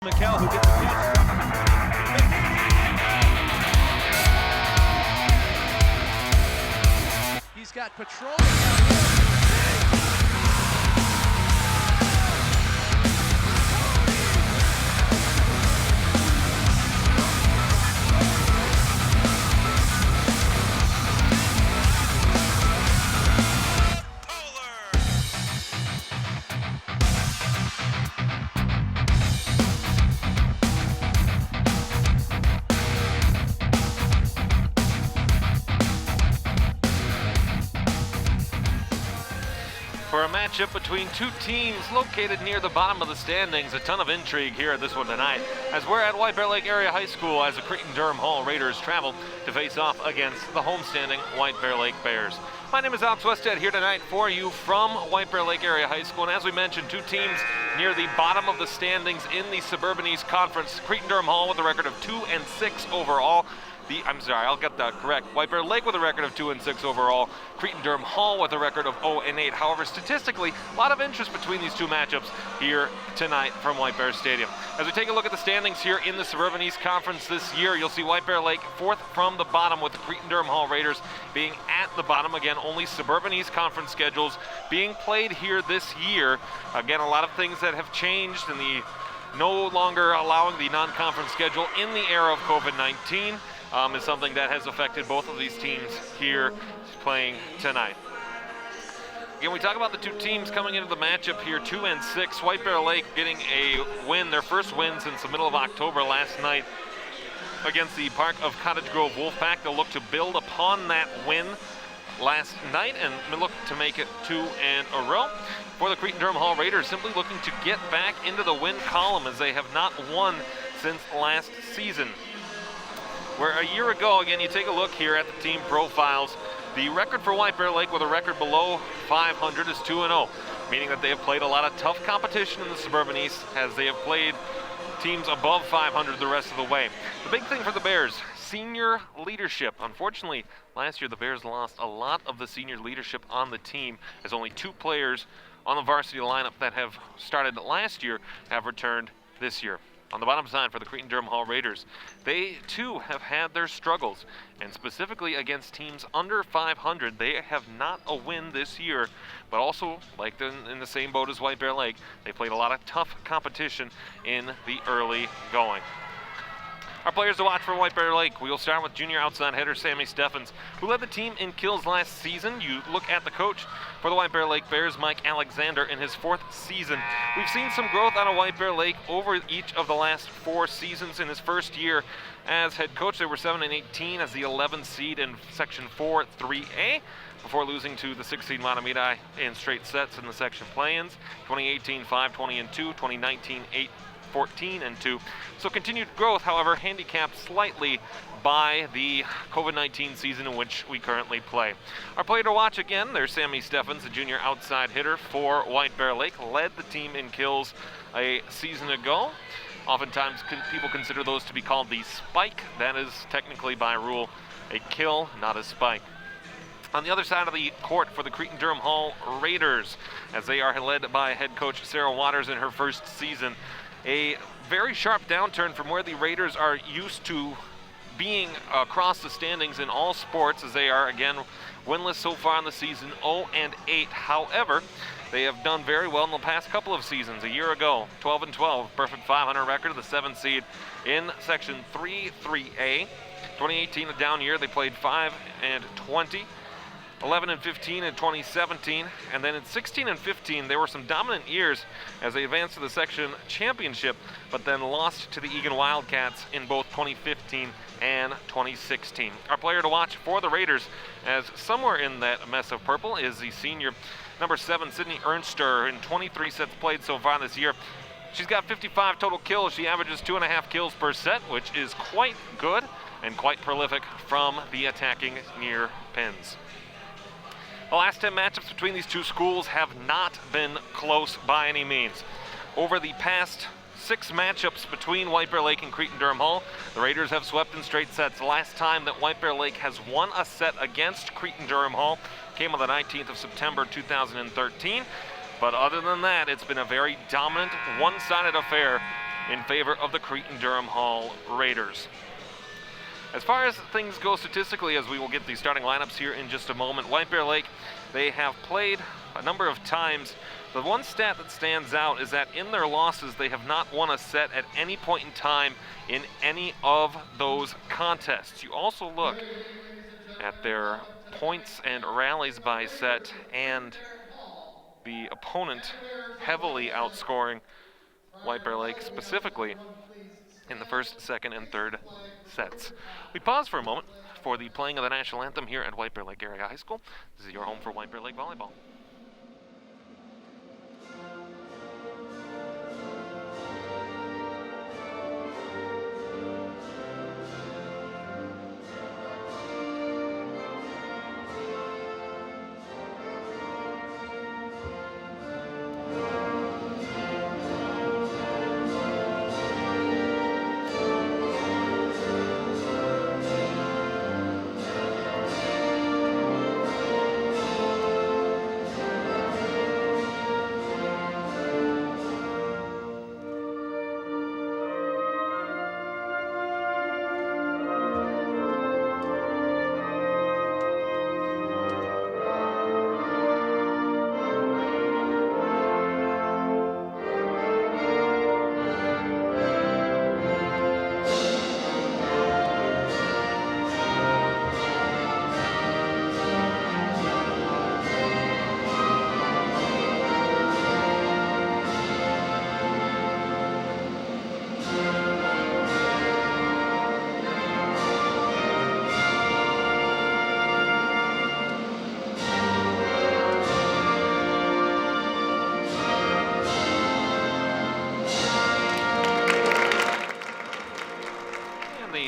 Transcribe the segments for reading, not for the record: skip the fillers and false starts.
McHale who gets the catch. He's got Patrol. For a matchup between two teams located near the bottom of the standings, a ton of intrigue here at this one tonight, as we're at White Bear Lake Area High School as the Cretin-Derham Hall Raiders travel to face off against the homestanding White Bear Lake Bears. My name is Alex Westhead here tonight for you from White Bear Lake Area High School, and as we mentioned, two teams near the bottom of the standings in the Suburban East Conference. Cretin-Derham Hall with a record of 2-6 overall. I'll get that correct. White Bear Lake with a record of 2-6 overall. Cretin-Derham Hall with a record of 0-8. However, statistically, a lot of interest between these two matchups here tonight from White Bear Stadium. As we take a look at the standings here in the Suburban East Conference this year, you'll see White Bear Lake fourth from the bottom with the Cretin-Derham Hall Raiders being at the bottom. Again, only Suburban East Conference schedules being played here this year. Again, a lot of things that have changed in the no longer allowing the non-conference schedule in the era of COVID-19. Is something that has affected both of these teams here playing tonight. Again, we talk about the two teams coming into the matchup here, 2-6. White Bear Lake getting a win, their first win since the middle of October last night against the Park of Cottage Grove Wolfpack. They'll look to build upon that win last night and look to make it two in a row. For the Cretin-Derham Hall Raiders, simply looking to get back into the win column as they have not won since last season. Where a year ago, again, you take a look here at the team profiles, the record for White Bear Lake with a record below 500 is 2-0, meaning that they have played a lot of tough competition in the Suburban East as they have played teams above 500 the rest of the way. The big thing for the Bears, senior leadership. Unfortunately, last year the Bears lost a lot of the senior leadership on the team, as only two players on the varsity lineup that have started last year have returned this year. On the bottom side for the Cretin-Derham Hall Raiders, they too have had their struggles, and specifically against teams under 500, they have not a win this year, but also, like in the same boat as White Bear Lake, they played a lot of tough competition in the early going. Our players to watch for White Bear Lake, we will start with junior outside hitter Sammy Steffens, who led the team in kills last season. You look at the coach for the White Bear Lake Bears, Mike Alexander, in his fourth season. We've seen some growth out of White Bear Lake over each of the last 4 seasons. In his first year as head coach, they were 7-18 as the 11th seed in Section 4 3A, before losing to the 16 Matamidi in straight sets in the section play-ins. 2018, 5-20-2, 2019, 8-14-2. So continued growth, however, handicapped slightly by the COVID-19 season in which we currently play. Our player to watch again, there's Sammy Steffens, a junior outside hitter for White Bear Lake, led the team in kills a season ago. Oftentimes people consider those to be called the spike. That is technically by rule a kill, not a spike. On the other side of the court for the Cretin-Derham Hall Raiders, as they are led by head coach Sarah Waters in her first season. A very sharp downturn from where the Raiders are used to being across the standings in all sports, as they are, again, winless so far in the season, 0-8. However, they have done very well in the past couple of seasons. A year ago, 12-12, perfect 500 record, the 7th seed in Section 3-3A. 2018, a down year, they played 5-20. 11-15 in 2017, and then in 16 and 15 there were some dominant years as they advanced to the section championship, but then lost to the Egan Wildcats in both 2015 and 2016. Our player to watch for the Raiders, as somewhere in that mess of purple, is the senior number 7 Sydney Ernster. In 23 sets played so far this year, she's got 55 total kills. She averages 2.5 kills per set, which is quite good and quite prolific from the attacking near pins. The last 10 matchups between these two schools have not been close by any means. Over the past 6 matchups between White Bear Lake and Cretin-Derham Hall, the Raiders have swept in straight sets. The last time that White Bear Lake has won a set against Cretin-Derham Hall came on the 19th of September 2013. But other than that, it's been a very dominant, one-sided affair in favor of the Cretin-Derham Hall Raiders. As far as things go statistically, as we will get the starting lineups here in just a moment, White Bear Lake, they have played a number of times. The one stat that stands out is that in their losses, they have not won a set at any point in time in any of those contests. You also look at their points and rallies by set, and the opponent heavily outscoring White Bear Lake specifically in the first, second, and third sets. We pause for a moment for the playing of the national anthem here at White Bear Lake Area High School. This is your home for White Bear Lake Volleyball.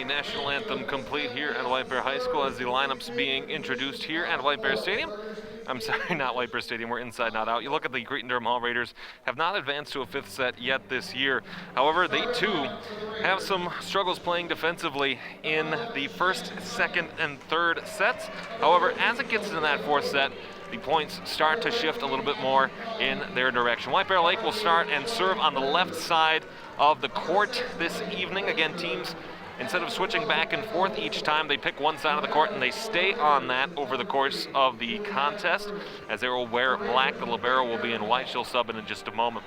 National anthem complete here at White Bear High School as the lineups being introduced here at White Bear Stadium. I'm sorry, not White Bear Stadium. We're inside, not out. You look at the Cretin-Derham Hall Raiders have not advanced to a fifth set yet this year. However, they too have some struggles playing defensively in the first, second, and third sets. However, as it gets into that fourth set, the points start to shift a little bit more in their direction. White Bear Lake will start and serve on the left side of the court this evening. Again, teams, instead of switching back and forth each time, they pick one side of the court and they stay on that over the course of the contest. As they will wear black, the libero will be in white. She'll sub in just a moment.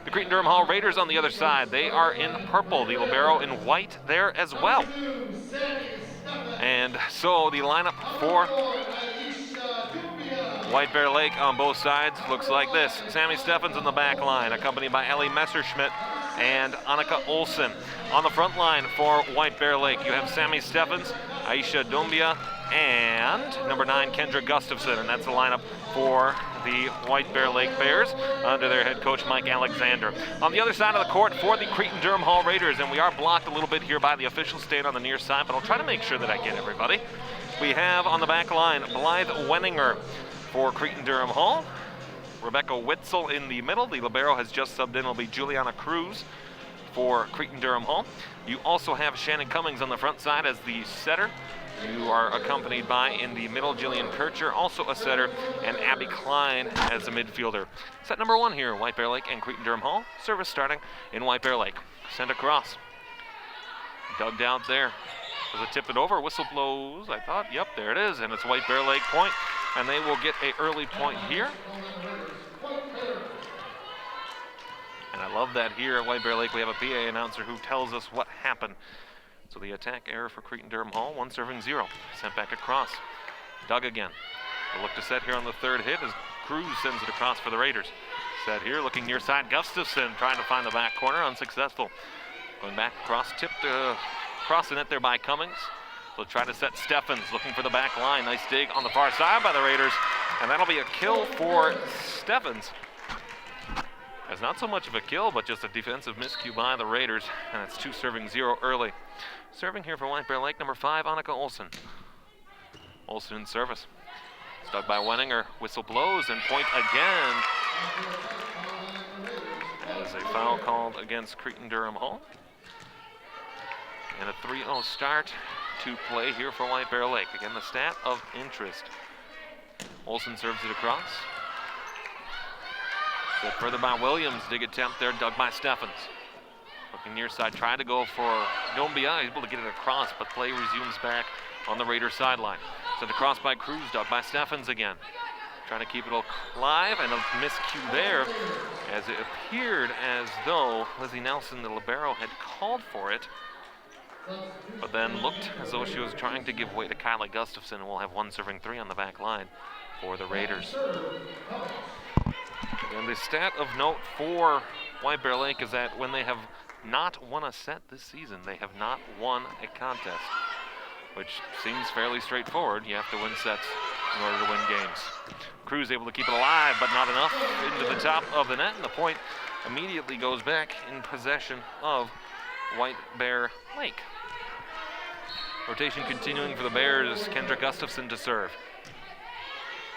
The Cretin-Derham Hall Raiders on the other side, they are in purple, the libero in white there as well. And so the lineup for White Bear Lake on both sides looks like this. Sammy Steffens in the back line, accompanied by Ellie Messerschmidt and Annika Olsen. On the front line for White Bear Lake, you have Sammy Steffens, Aisha Dumbia, and number 9, Kendra Gustafson. And that's the lineup for the White Bear Lake Bears under their head coach, Mike Alexander. On the other side of the court for the Cretin-Derham Hall Raiders, and we are blocked a little bit here by the officials staying on the near side, but I'll try to make sure that I get everybody. We have on the back line, Blythe Wenninger for Cretin-Derham Hall. Rebecca Witzel in the middle. The libero has just subbed in. It'll be Juliana Cruz for Cretin-Derham Hall. You also have Shannon Cummings on the front side as the setter. You are accompanied by, in the middle, Jillian Kircher, also a setter, and Abby Klein as a midfielder. Set number 1 here, White Bear Lake and Cretin-Derham Hall. Service starting in White Bear Lake. Sent across. Dug down there. Does it tip it over? Whistle blows, I thought. Yep, there it is, and it's White Bear Lake point, and they will get an early point here. And I love that here at White Bear Lake we have a PA announcer who tells us what happened. So the attack error for Cretin-Derham Hall, 1 serving 0. Sent back across. Dug again. We'll look to set here on the third hit as Cruz sends it across for the Raiders. Set here, looking near side. Gustafson trying to find the back corner, unsuccessful. Going back across, tipped across the net there by Cummings. They'll try to set Steffens, looking for the back line. Nice dig on the far side by the Raiders. And that'll be a kill for Steffens. It's not so much of a kill, but just a defensive miscue by the Raiders. And it's 2 serving 0 early. Serving here for White Bear Lake, number 5, Annika Olsen. Olsen in service. Stuck by Wenninger. Whistle blows and point again. As a foul called against Cretin-Derham Hall. And a 3-0 start to play here for White Bear Lake. Again, the stat of interest. Olsen serves it across. Set further by Williams. Dig attempt there, dug by Steffens. Looking near side, trying to go for Dombia, able to get it across, but play resumes back on the Raiders sideline. Sent across by Cruz, dug by Steffens again. Trying to keep it alive, and a miscue there, as it appeared as though Lizzie Nelson, the libero, had called for it, but then looked as though she was trying to give way to Kylie Gustafson, and we'll have 1 serving 3 on the back line for the Raiders. And the stat of note for White Bear Lake is that when they have not won a set this season, they have not won a contest, which seems fairly straightforward. You have to win sets in order to win games. Cruz able to keep it alive, but not enough into the top of the net, and the point immediately goes back in possession of White Bear Lake. Rotation continuing for the Bears. Kendra Gustafson to serve.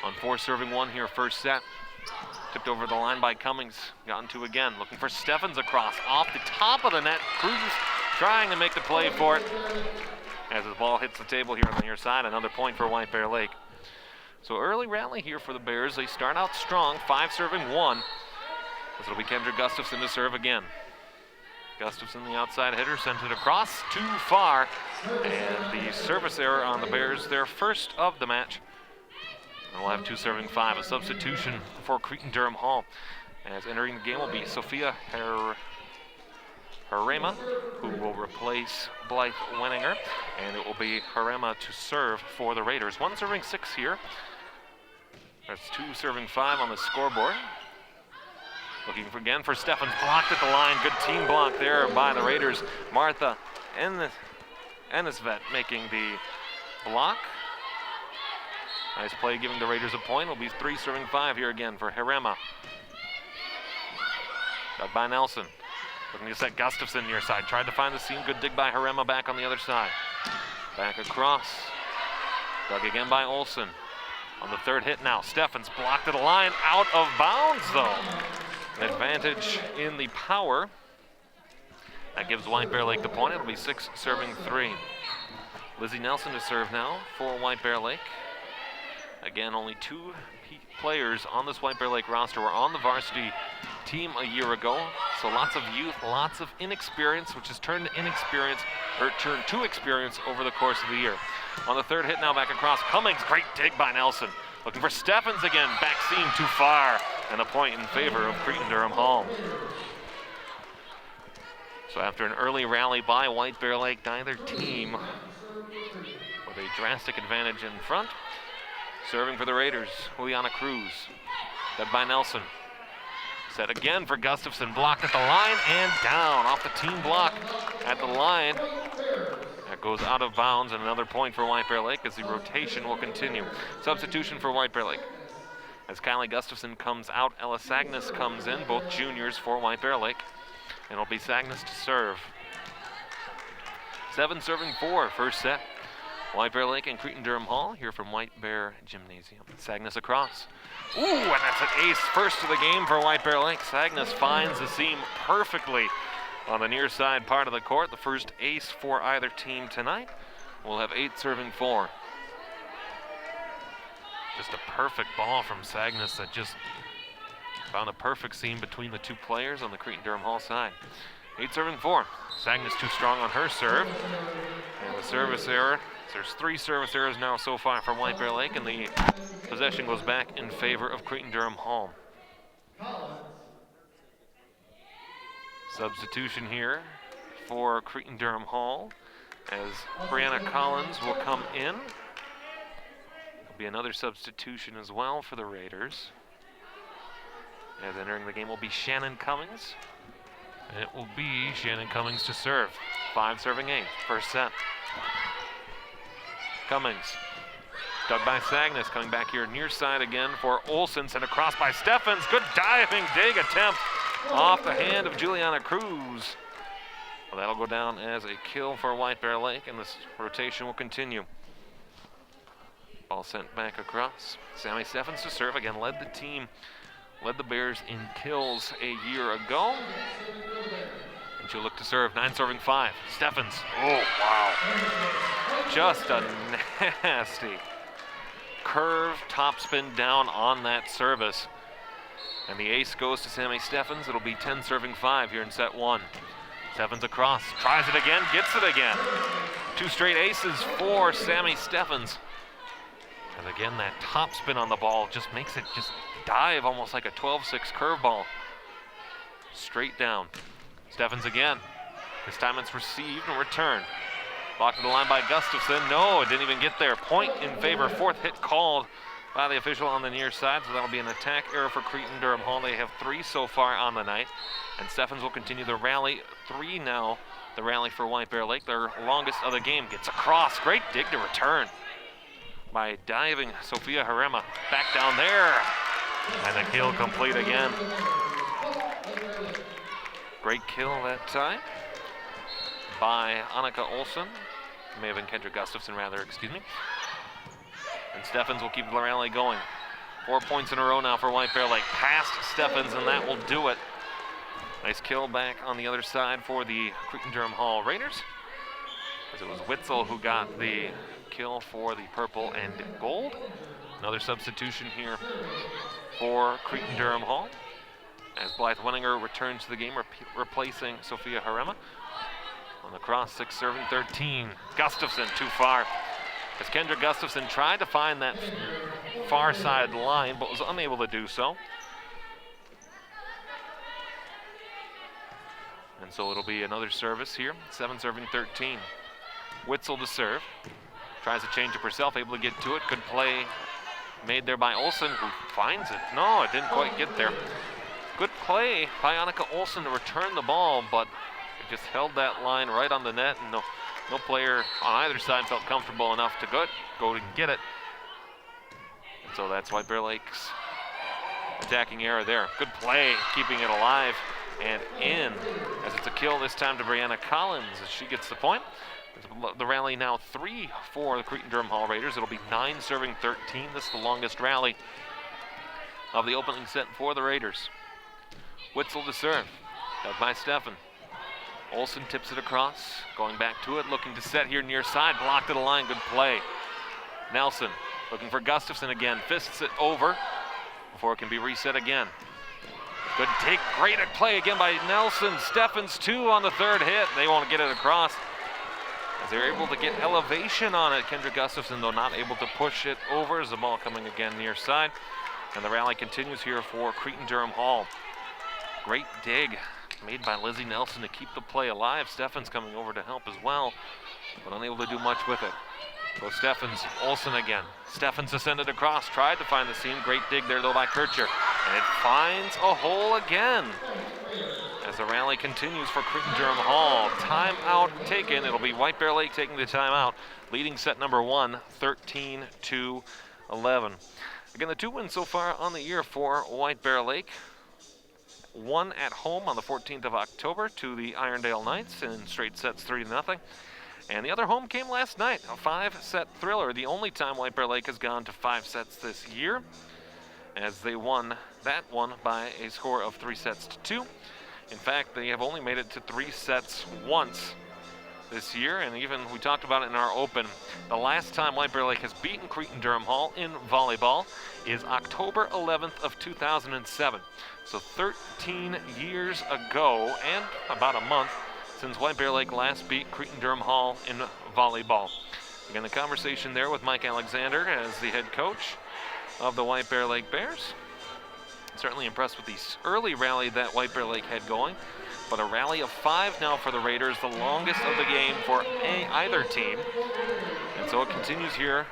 On 4 serving 1 here, first set. Tipped over the line by Cummings. Gotten to again. Looking for Steffens across. Off the top of the net. Cruz trying to make the play for it. As the ball hits the table here on the near side. Another point for White Bear Lake. So early rally here for the Bears. They start out strong. 5 serving 1. This will be Kendra Gustafson to serve again. Gustafson, the outside hitter, sent it across too far. And the service error on the Bears, their first of the match. And we'll have 2 serving 5. A substitution for Cretin-Derham Hall. As entering the game will be Sophia Harema, who will replace Blythe Wenninger. And it will be Harema to serve for the Raiders. 1 serving 6 here. That's 2 serving 5 on the scoreboard. Looking again for Steffens, blocked at the line. Good team block there by the Raiders. Martha Ennisvet making the block. Nice play giving the Raiders a point. Will be 3 serving 5 here again for Harema. Dug by Nelson. Looking to set Gustafson near side. Tried to find the seam. Good dig by Harema back on the other side. Back across. Dug again by Olsen. On the 3rd hit now. Steffens blocked at the line. Out of bounds though. An advantage in the power. That gives White Bear Lake the point. It'll be 6 serving 3. Lizzie Nelson to serve now for White Bear Lake. Again, only 2 players on this White Bear Lake roster were on the varsity team a year ago. So lots of youth, lots of inexperience, which has turned to experience over the course of the year. On the 3rd hit now, back across. Cummings, great dig by Nelson. Looking for Steffens again, back seam too far. And a point in favor of Cretin-Derham Hall. So after an early rally by White Bear Lake, neither team with a drastic advantage in front. Serving for the Raiders, Juliana Cruz. Dug by Nelson. Set again for Gustafson, blocked at the line and down off the team block at the line. That goes out of bounds, and another point for White Bear Lake as the rotation will continue. Substitution for White Bear Lake. As Kylie Gustafson comes out, Ella Sagnes comes in, both juniors for White Bear Lake. And it'll be Sagnes to serve. 7 serving 4, first set. White Bear Lake and Cretin-Derham Hall here from White Bear Gymnasium. Sagnes across. Ooh, and that's an ace first of the game for White Bear Lake. Sagnes finds the seam perfectly on the near side part of the court. The first ace for either team tonight. We'll have 8 serving 4. Just a perfect ball from Sagnes that just found a perfect seam between the 2 players on the Cretin-Derham Hall side. 8 serving 4. Sagnes too strong on her serve. And the service error. There's 3 service errors now so far from White Bear Lake, and the possession goes back in favor of Cretin-Derham Hall. Substitution here for Cretin-Derham Hall as Brianna Collins will come in. There'll be another substitution as well for the Raiders. As entering the game will be Shannon Cummings. And it will be Shannon Cummings to serve. 5 serving 8, first set. Cummings, dug by Sagnes, coming back here near side again for Olsen, sent across by Steffens. Good diving dig attempt off the hand of Juliana Cruz. Well, that'll go down as a kill for White Bear Lake, and this rotation will continue. Ball sent back across. Sammy Steffens to serve, again led the Bears in kills a year ago. And she'll look to serve, 9 serving 5. Steffens, oh wow. Just a nasty curve topspin down on that service. And the ace goes to Sammy Steffens. It'll be 10 serving 5 here in set 1. Steffens across, tries it again, gets it again. 2 straight aces for Sammy Steffens. And again, that top spin on the ball just makes it just dive almost like a 12-6 curveball. Straight down. Steffens again. This time it's received and returned. Blocked to the line by Gustafson. No, it didn't even get there. Point in favor. 4th hit called by the official on the near side, so that'll be an attack error for Cretin-Derham Hall. They have 3 so far on the night, and Steffens will continue the rally. 3 now, the rally for White Bear Lake, their longest of the game. Gets across, great dig to return by diving Sophia Harema. Back down there, and the kill complete again. Great kill that time by Annika Olsen. May have been Kendra Gustafson rather, excuse me. And Steffens will keep the rally going. 4 points in a row now for White Bear Lake. Past Steffens, and that will do it. Nice kill back on the other side for the Cretin-Derham Hall Raiders, as it was Witzel who got the kill for the purple and gold. Another substitution here for Cretin-Derham Hall, as Blythe Wenninger returns to the game, replacing Sophia Harema. On the cross, 6 serving 13. Gustafson too far, as Kendra Gustafson tried to find that far side line, but was unable to do so. And so it'll be another service here, 7 serving 13. Witzel to serve. Tries to change up herself, able to get to it. Good play made there by Olsen, who finds it. No, it didn't quite get there. Good play by Annika Olsen to return the ball, but it just held that line right on the net, and no player on either side felt comfortable enough to go and get it. And so that's White Bear Lake's attacking error there. Good play, keeping it alive and in, as it's a kill this time to Brianna Collins as she gets the point. The rally now 3 for the Cretin-Derham Hall Raiders. It'll be 9 serving 13. This is the longest rally of the opening set for the Raiders. Witzel to serve, dug by Steffen. Olsen tips it across, going back to it, looking to set here near side, blocked to the line, good play. Nelson looking for Gustafson again, fists it over before it can be reset again. Good take, great play again by Nelson. Steffens 2 on the 3rd hit. They won't get it across, as they're able to get elevation on it. Kendra Gustafson, though, not able to push it over, as the ball coming again near side. And the rally continues here for Cretin-Derham Hall. Great dig made by Lizzie Nelson to keep the play alive. Steffens coming over to help as well, but unable to do much with it. So Steffens, Olsen again. Steffens ascended across, tried to find the seam. Great dig there, though, by Kircher. And it finds a hole again, as the rally continues for Cretin-Derham Hall. Timeout taken. It'll be White Bear Lake taking the timeout, leading set number 1, 13-11. Again, the 2 wins so far on the year for White Bear Lake. 1 at home on the 14th of October to the Irondale Knights in straight sets 3-0. And the other home came last night, a 5-set thriller, the only time White Bear Lake has gone to 5 sets this year, as they won that one by a score of 3-2. In fact, they have only made it to 3 sets once this year, and even we talked about it in our open. The last time White Bear Lake has beaten Cretin-Derham Hall in volleyball is October 11th of 2007. So 13 years ago, and about a month since White Bear Lake last beat Cretin-Derham Hall in volleyball. Again, the conversation there with Mike Alexander as the head coach of the White Bear Lake Bears. Certainly impressed with the early rally that White Bear Lake had going, but a rally of 5 now for the Raiders, the longest of the game for either team. And so it continues here.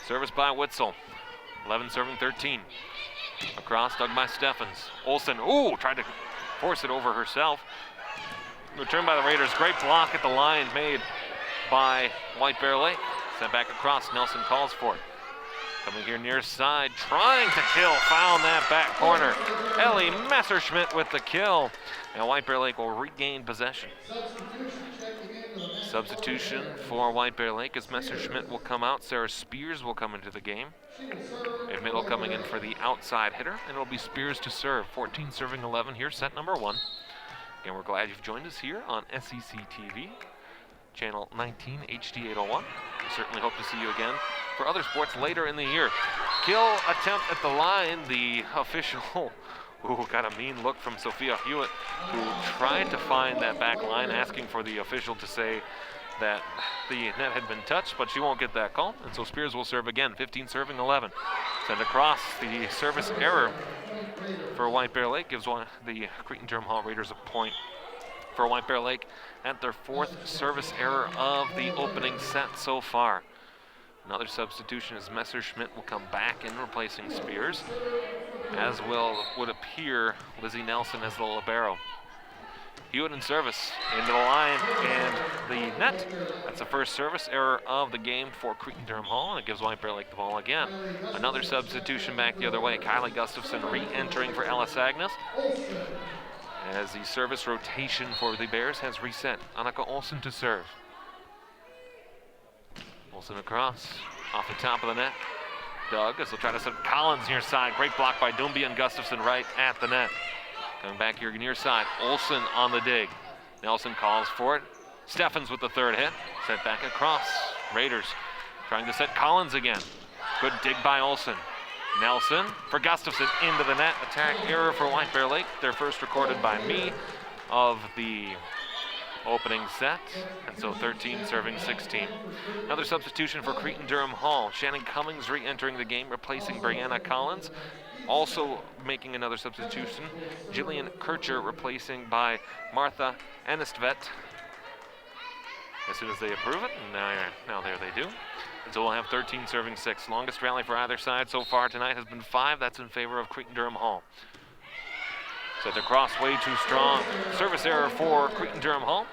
Service by Witzel, 11 serving 13. Across, dug by Steffens. Olsen, tried to force it over herself. Returned by the Raiders. Great block at the line made by White Bear Lake. Sent back across. Nelson calls for it. Coming here near side, trying to kill. Found that back corner. Ellie Messerschmidt with the kill. And White Bear Lake will regain possession. Substitution for White Bear Lake as Messerschmidt will come out. Sarah Spears will come into the game. Ed Mitchell coming in for the outside hitter. And it'll be Spears to serve. 14 serving 11 here, set number 1. And we're glad you've joined us here on SEC TV, channel 19, HD 801. We certainly hope to see you again for other sports later in the year. Kill attempt at the line. The official Ooh, got a mean look from Sophia Hewitt, who tried to find that back line, asking for the official to say that the net had been touched, but she won't get that call. And so Spears will serve again, 15 serving 11. Sent across, the service error for White Bear Lake gives the Cretin-Derham Hall Raiders a point. For White Bear Lake at their 4th service error of the opening set so far. Another substitution as Messerschmidt will come back in, replacing Spears, as would appear Lizzie Nelson as the libero. Hewitt in service, into the line and the net. That's the first service error of the game for Cretin-Derham Hall, and it gives White Bear Lake the ball again. Another substitution back the other way. Kylie Gustafson re-entering for Ellis Agnes, as the service rotation for the Bears has reset. Annika Olsen to serve. Olsen across, off the top of the net. Doug as they'll try to set Collins near side. Great block by Doumbia and Gustafson right at the net. Coming back here near side, Olsen on the dig. Nelson calls for it. Steffens with the third hit. Sent back across. Raiders trying to set Collins again. Good dig by Olsen. Nelson for Gustafson into the net. Attack error for White Bear Lake. Their first recorded by me of the opening set. And so 13 serving 16. Another substitution for Cretin-Derham Hall. Shannon Cummings re-entering the game, replacing Brianna Collins. Also making another substitution, Jillian Kircher replacing by Martha Enestvedt. As soon as they approve it, and now there they do. And so we'll have 13 serving 6. Longest rally for either side so far tonight has been 5. That's in favor of Cretin-Derham Hall. Set across, way too strong. Service error for Cretin-Derham Hall,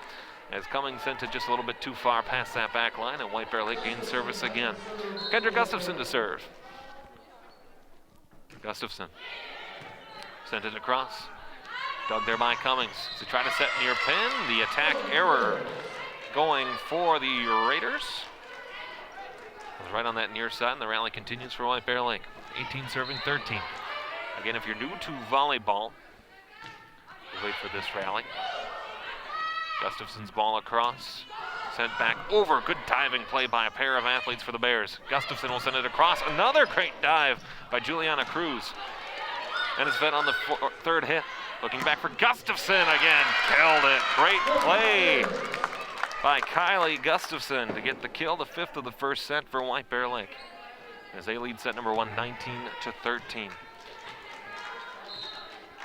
as Cummings sent it just a little bit too far past that back line, and White Bear Lake gains service again. Kendra Gustafson to serve. Gustafson sent it across. Dug there by Cummings to try to set near pin. The attack error going for the Raiders. It was right on that near side, and the rally continues for White Bear Lake. 18 serving 13. Again, if you're new to volleyball, wait for this rally. Gustafson's ball across. Sent back over. Good diving play by a pair of athletes for the Bears. Gustafson will send it across. Another great dive by Juliana Cruz. And it's fed on the third hit. Looking back for Gustafson again. Killed it. Great play by Kylie Gustafson to get the kill, the 5th of the first set for White Bear Lake, as they lead set number 1, 19-13.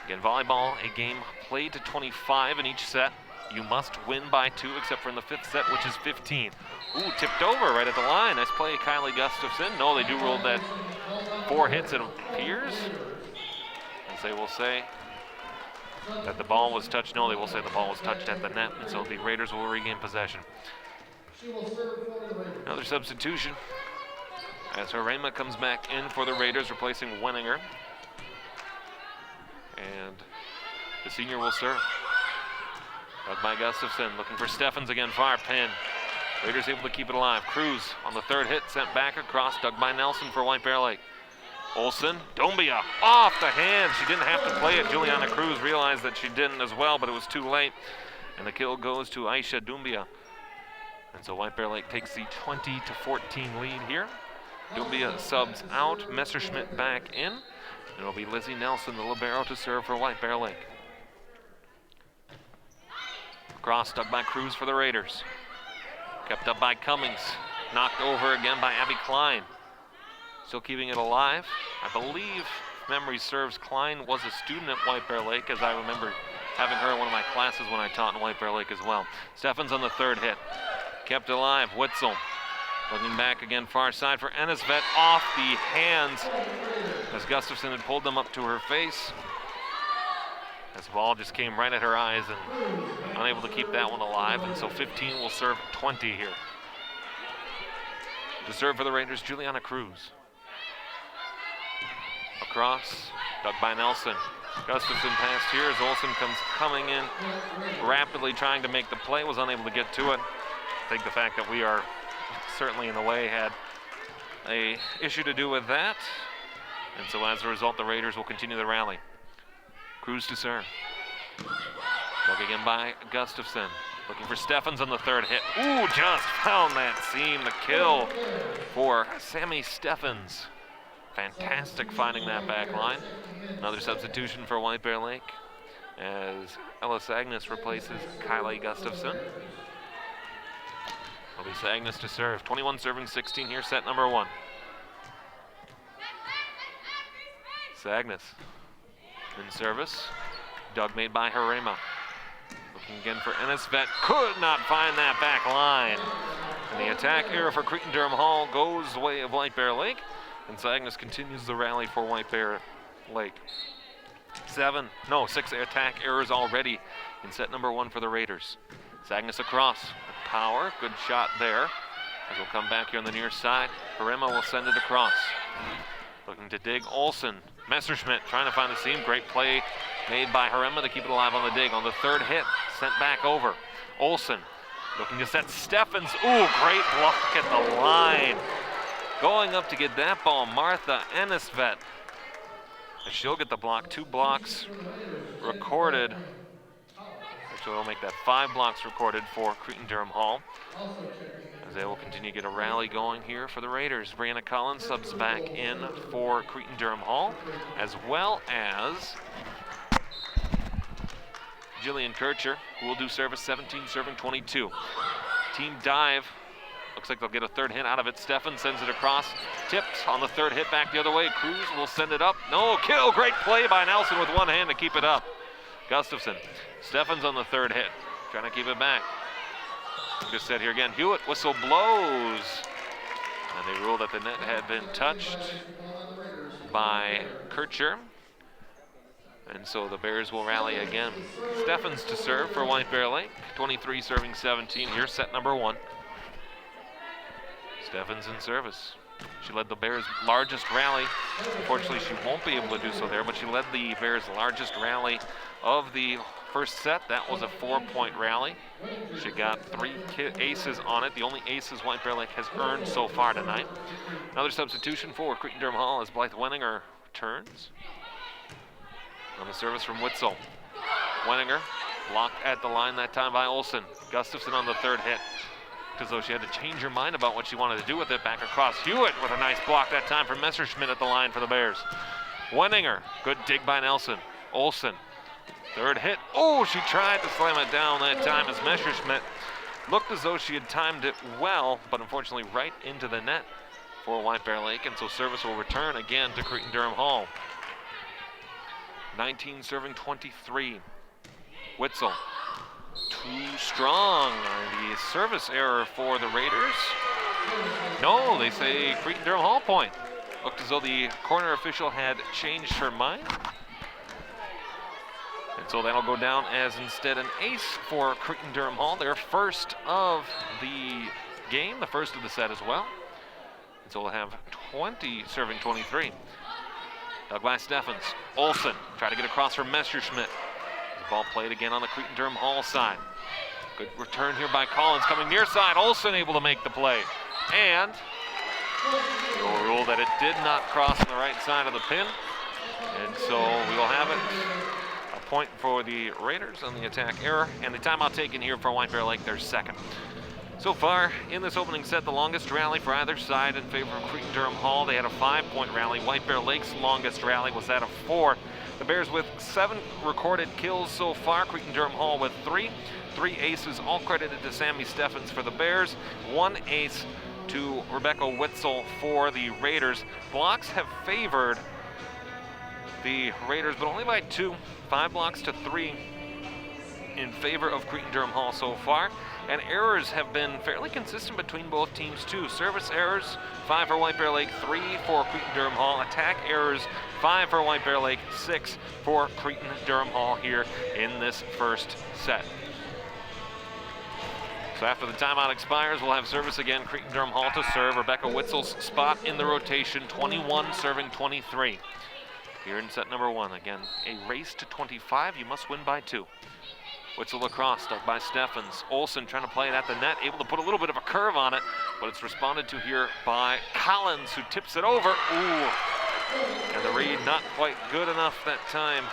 Again, volleyball, a game played to 25 in each set. You must win by 2, except for in the 5th set, which is 15. Ooh, tipped over right at the line. Nice play, Kylie Gustafson. No, they do rule that 4 hits, it appears. As they will say that the ball was touched. No, they will say the ball was touched at the net, and so the Raiders will regain possession. Another substitution as Horema comes back in for the Raiders, replacing Wenninger. And the senior will serve. Dug by Gustafson, looking for Steffens again, far pin. Raiders able to keep it alive. Cruz on the third hit, sent back across, dug by Nelson for White Bear Lake. Olsen, Doumbia, off the hand. She didn't have to play it. Juliana Cruz realized that she didn't as well, but it was too late. And the kill goes to Aisha Doumbia. And so White Bear Lake takes the 20-14 lead here. Doumbia subs out, Messerschmidt back in. And it'll be Lizzie Nelson, the libero, to serve for White Bear Lake. Cross dug by Cruz for the Raiders. Kept up by Cummings. Knocked over again by Abby Klein. Still keeping it alive. I believe, if memory serves, Klein was a student at White Bear Lake, as I remember having her in one of my classes when I taught in White Bear Lake as well. Steffens on the third hit. Kept alive, Witzel. Looking back again, far side for Ennisvet, off the hands as Gustafson had pulled them up to her face. This ball just came right at her eyes and unable to keep that one alive, and so 15 will serve 20 here. To serve for the Raiders, Juliana Cruz. Across, dug by Nelson. Gustafson passed here as Olsen comes coming in, rapidly trying to make the play, was unable to get to it. I think the fact that we are certainly in the way had a issue to do with that. And so as a result, the Raiders will continue the rally. Cruz to serve. Dug again by Gustafson. Looking for Steffens on the third hit. Ooh, just found that seam. The kill for Sammy Steffens fantastic finding that back line. Another substitution for White Bear Lake as Ellis Agnes replaces Kylie Gustafson. Ellis Agnes to serve. 21 serving 16 here, set number 1. Agnes in service. Dug made by Harema. Looking again for Ennisvet. Could not find that back line. And the attack error for Cretin-Derham Hall goes the way of White Bear Lake. And Agnes continues the rally for White Bear Lake. 6 attack errors already in set number 1 for the Raiders. Agnes across. Power. Good shot there. As we'll come back here on the near side. Harema will send it across. Looking to dig. Olsen. Messerschmidt trying to find the seam. Great play made by Harema to keep it alive on the dig. On the third hit, sent back over. Olsen looking to set Steffens. Ooh, great block at the line. Going up to get that ball, Martha Ennisvet. She'll get the block. 2 blocks recorded. Actually, we'll make that 5 blocks recorded for Cretin-Derham Hall. As they will continue to get a rally going here for the Raiders. Brianna Collins subs back in for Cretin-Derham Hall, as well as Jillian Kircher, who will do service 17, serving 22. Team dive. Looks like they'll get a third hit out of it. Steffen sends it across. Tipped on the third hit back the other way. Cruz will send it up. No kill. Great play by Nelson with one hand to keep it up. Gustafson. Steffens on the third hit. Trying to keep it back. Just said here again, Hewitt whistle blows. And they rule that the net had been touched by Kircher. And so the Bears will rally again. Steffens to serve for White Bear Lake. 23 serving 17. Here's set number 1. Steffens in service. She led the Bears' largest rally. Unfortunately, she won't be able to do so there, but she led the Bears' largest rally of the first set. That was a 4-point rally. She got 3 aces on it, the only aces White Bear Lake has earned so far tonight. Another substitution for Cretin-Derham Hall as Blythe Wenninger returns. On the service from Witzel. Wenninger blocked at the line that time by Olsen. Gustafson on the third hit. As though she had to change her mind about what she wanted to do with it. Back across. Hewitt with a nice block that time from Messerschmidt at the line for the Bears. Wenninger, good dig by Nelson. Olsen, third hit. Oh, she tried to slam it down that time as Messerschmidt looked as though she had timed it well, but unfortunately right into the net for White Bear Lake, and so service will return again to Cretin-Derham Hall. 19 serving 23. Witzel. Too strong. The service error for the Raiders. No, they say Cretin-Derham Hall point. Looked as though the corner official had changed her mind. And so that'll go down as instead an ace for Cretin-Derham Hall. Their first of the game, the first of the set as well. And so we'll have 20 serving 23. Dug by Steffens. Olsen try to get across for Messerschmidt. Ball played again on the Cretin-Derham Hall side. Good return here by Collins coming near side. Olsen able to make the play. And we'll rule that it did not cross on the right side of the pin. And so we will have it a point for the Raiders on the attack error. And the timeout taken here for White Bear Lake, their second. So far in this opening set, the longest rally for either side in favor of Cretin-Derham Hall. They had a 5-point rally. White Bear Lake's longest rally was that of 4. The Bears with 7 recorded kills so far. Cretin-Derham Hall with 3. 3 aces, all credited to Sammy Steffens for the Bears. 1 ace to Rebecca Witzel for the Raiders. Blocks have favored the Raiders, but only by 2. 5 blocks to 3 in favor of Cretin-Derham Hall so far. And errors have been fairly consistent between both teams too. Service errors, 5 for White Bear Lake, 3 for Cretin-Derham Hall. Attack errors, 5 for White Bear Lake, 6 for Cretin-Derham Hall here in this first set. So after the timeout expires, we'll have service again. Cretin-Derham Hall to serve. Rebecca Witzel's spot in the rotation, 21 serving 23. Here in set number 1, again, a race to 25. You must win by 2. Witzel across, dug by Steffens. Olsen trying to play it at the net, able to put a little bit of a curve on it, but it's responded to here by Collins, who tips it over. Ooh, and the read not quite good enough that time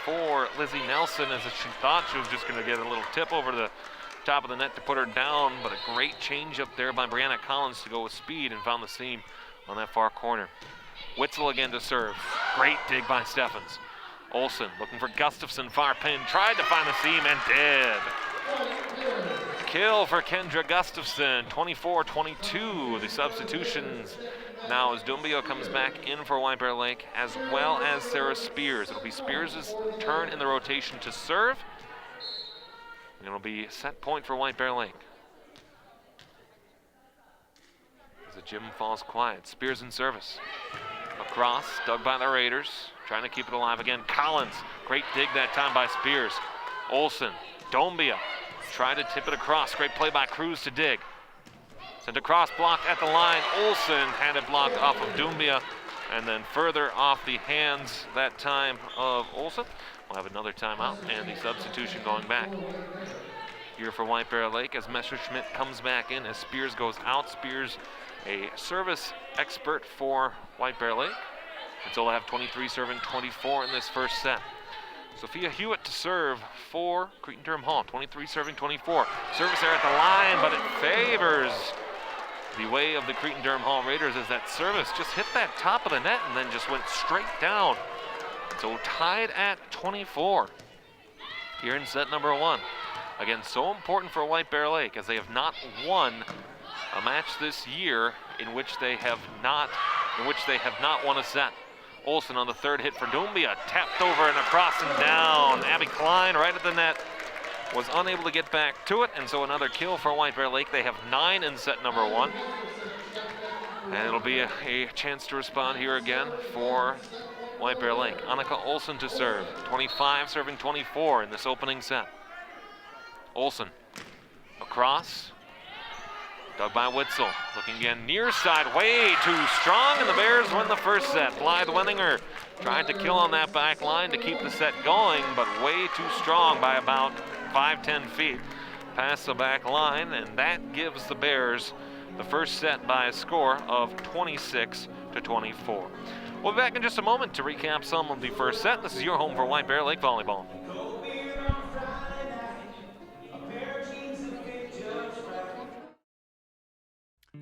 for Lizzie Nelson, as she thought she was just going to get a little tip over to the top of the net to put her down, but a great change up there by Brianna Collins to go with speed and found the seam on that far corner. Witzel again to serve. Great dig by Steffens. Olsen looking for Gustafson, far pin, tried to find the seam and did. Kill for Kendra Gustafson, 24-22. The substitutions now as Dumbio comes back in for White Bear Lake, as well as Sarah Spears. It'll be Spears' turn in the rotation to serve. And it'll be set point for White Bear Lake. As the gym falls quiet, Spears in service. Across, dug by the Raiders, trying to keep it alive again. Collins, great dig that time by Spears. Olsen, Dombia, tried to tip it across. Great play by Cruz to dig. Sent across, blocked at the line. Olsen had it blocked off of Dumbia, and then further off the hands that time of Olsen. We'll have another timeout and the substitution going back. Here for White Bear Lake as Messerschmidt comes back in as Spears goes out. Spears, a service expert for White Bear Lake. And so they'll have 23 serving 24 in this first set. Sophia Hewitt to serve for Cretin-Derham Hall. 23 serving 24. Service there at the line, but it favors the way of the Cretin-Derham Hall Raiders as that service just hit that top of the net and then just went straight down. So tied at 24 here in set number 1. Again, so important for White Bear Lake as they have not won a match this year in which they have not won a set. Olsen on the third hit for Dumbia, tapped over and across and down. Abby Klein right at the net was unable to get back to it, and so another kill for White Bear Lake. They have 9 in set number 1. And it'll be a chance to respond here again for White Bear Lake. Annika Olsen to serve, 25 serving 24 in this opening set. Olsen across, dug by Witzel, looking again near side, way too strong, and the Bears win the first set. Blythe Wenninger tried to kill on that back line to keep the set going, but way too strong by about 5-10 feet past the back line, and that gives the Bears the first set by a score of 26-24. We'll be back in just a moment to recap some of the first set. This is your home for White Bear Lake Volleyball.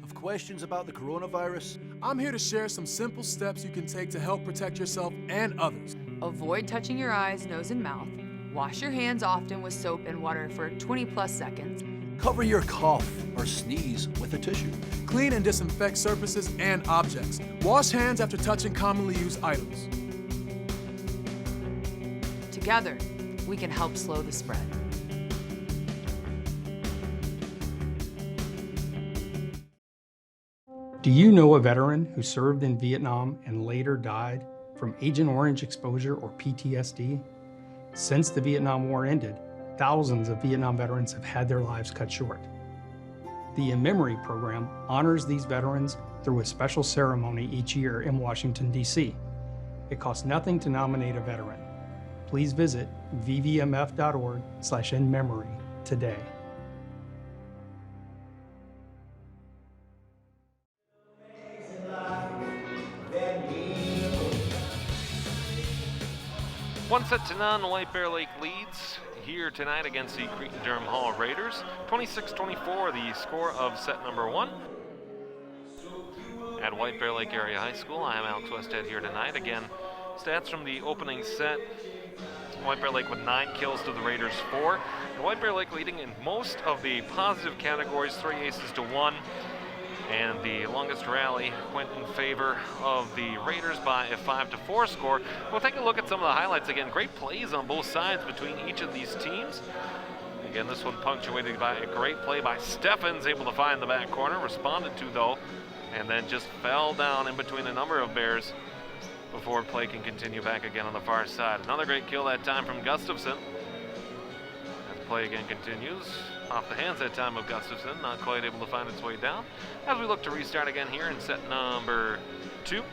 Have questions about the coronavirus? I'm here to share some simple steps you can take to help protect yourself and others. Avoid touching your eyes, nose, and mouth. Wash your hands often with soap and water for 20+ seconds. Cover your cough or sneeze with a tissue. Clean and disinfect surfaces and objects. Wash hands after touching commonly used items. Together, we can help slow the spread. Do you know a veteran who served in Vietnam and later died from Agent Orange exposure or PTSD? Since the Vietnam War ended, thousands of Vietnam veterans have had their lives cut short. The In Memory program honors these veterans through a special ceremony each year in Washington, D.C. It costs nothing to nominate a veteran. Please visit vvmf.org/inmemory today. One set to none, White Bear Lake leads here tonight against the Cretin-Derham Hall Raiders. 26-24, the score of set number 1. At White Bear Lake Area High School, I am Alex Westhead here tonight. Again, stats from the opening set. White Bear Lake with 9 kills to the Raiders 4. And White Bear Lake leading in most of the positive categories, 3 aces to 1. And the longest rally went in favor of the Raiders by a 5-4 score. We'll take a look at some of the highlights again. Great plays on both sides between each of these teams. Again, this one punctuated by a great play by Steffens, able to find the back corner, responded to though, and then just fell down in between a number of Bears before play can continue back again on the far side. Another great kill that time from Gustafson. As play again continues. Off the hands that time of Gustafson, not quite able to find its way down. As we look to restart again here in set number 2.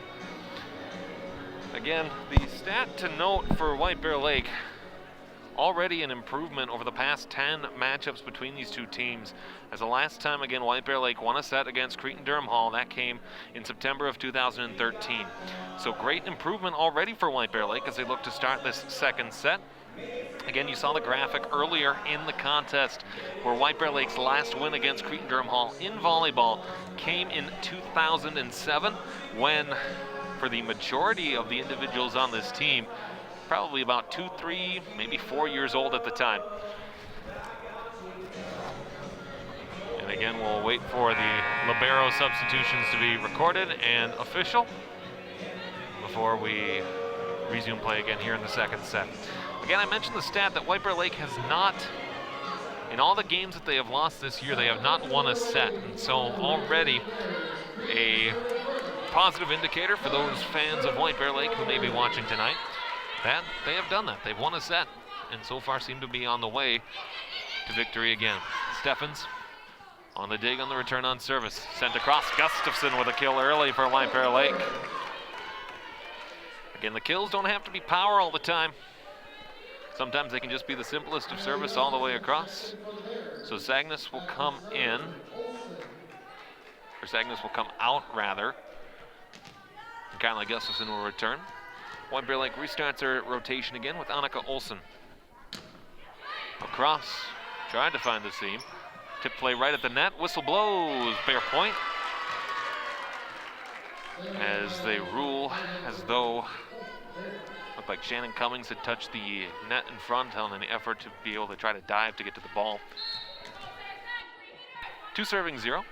Again, the stat to note for White Bear Lake, already an improvement over the past 10 matchups between these two teams. As the last time, again, White Bear Lake won a set against Cretin-Derham Hall. That came in September of 2013. So great improvement already for White Bear Lake as they look to start this second set. Again, you saw the graphic earlier in the contest where White Bear Lake's last win against Cretin-Derham Hall in volleyball came in 2007 when for the majority of the individuals on this team, probably about 2, 3, maybe 4 years old at the time. And again, we'll wait for the libero substitutions to be recorded and official before we resume play again here in the second set. Again, I mentioned the stat that White Bear Lake has not, in all the games that they have lost this year, they have not won a set. And so already a positive indicator for those fans of White Bear Lake who may be watching tonight, that they have done that. They've won a set and so far seem to be on the way to victory again. Steffens on the dig on the return on service. Sent across. Gustafson with a kill early for White Bear Lake. Again, the kills don't have to be power all the time. Sometimes they can just be the simplest of service all the way across. So Sagnus will come in, or Sagnus will come out rather. And Kylie Gustafson will return. White Bear Lake restarts their rotation again with Annika Olsen. Across, tried to find the seam. Tip play right at the net, whistle blows, Bear point. As they rule as though looked like Shannon Cummings had touched the net in front on an effort to be able to try to dive to get to the ball. 2 serving 0.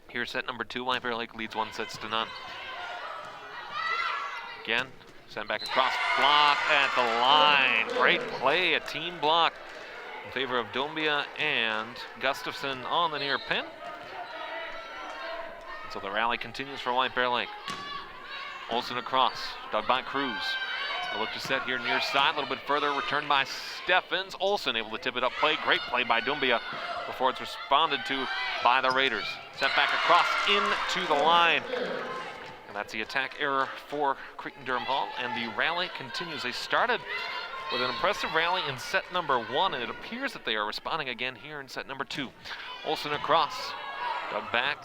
Here's set number 2. White Bear Lake leads 1-0. Again, sent back across, block at the line. Great play, a team block in favor of Dombia and Gustafson on the near pin. So the rally continues for White Bear Lake. Olsen across, dug by Cruz. They'll look to set here near side, a little bit further, returned by Steffens. Olsen able to tip it up play, great play by Dumbia before it's responded to by the Raiders. Sent back across into the line. And that's the attack error for Cretin-Derham Hall, and the rally continues. They started with an impressive rally in set number 1, and it appears that they are responding again here in set number 2. Olsen across, dug back.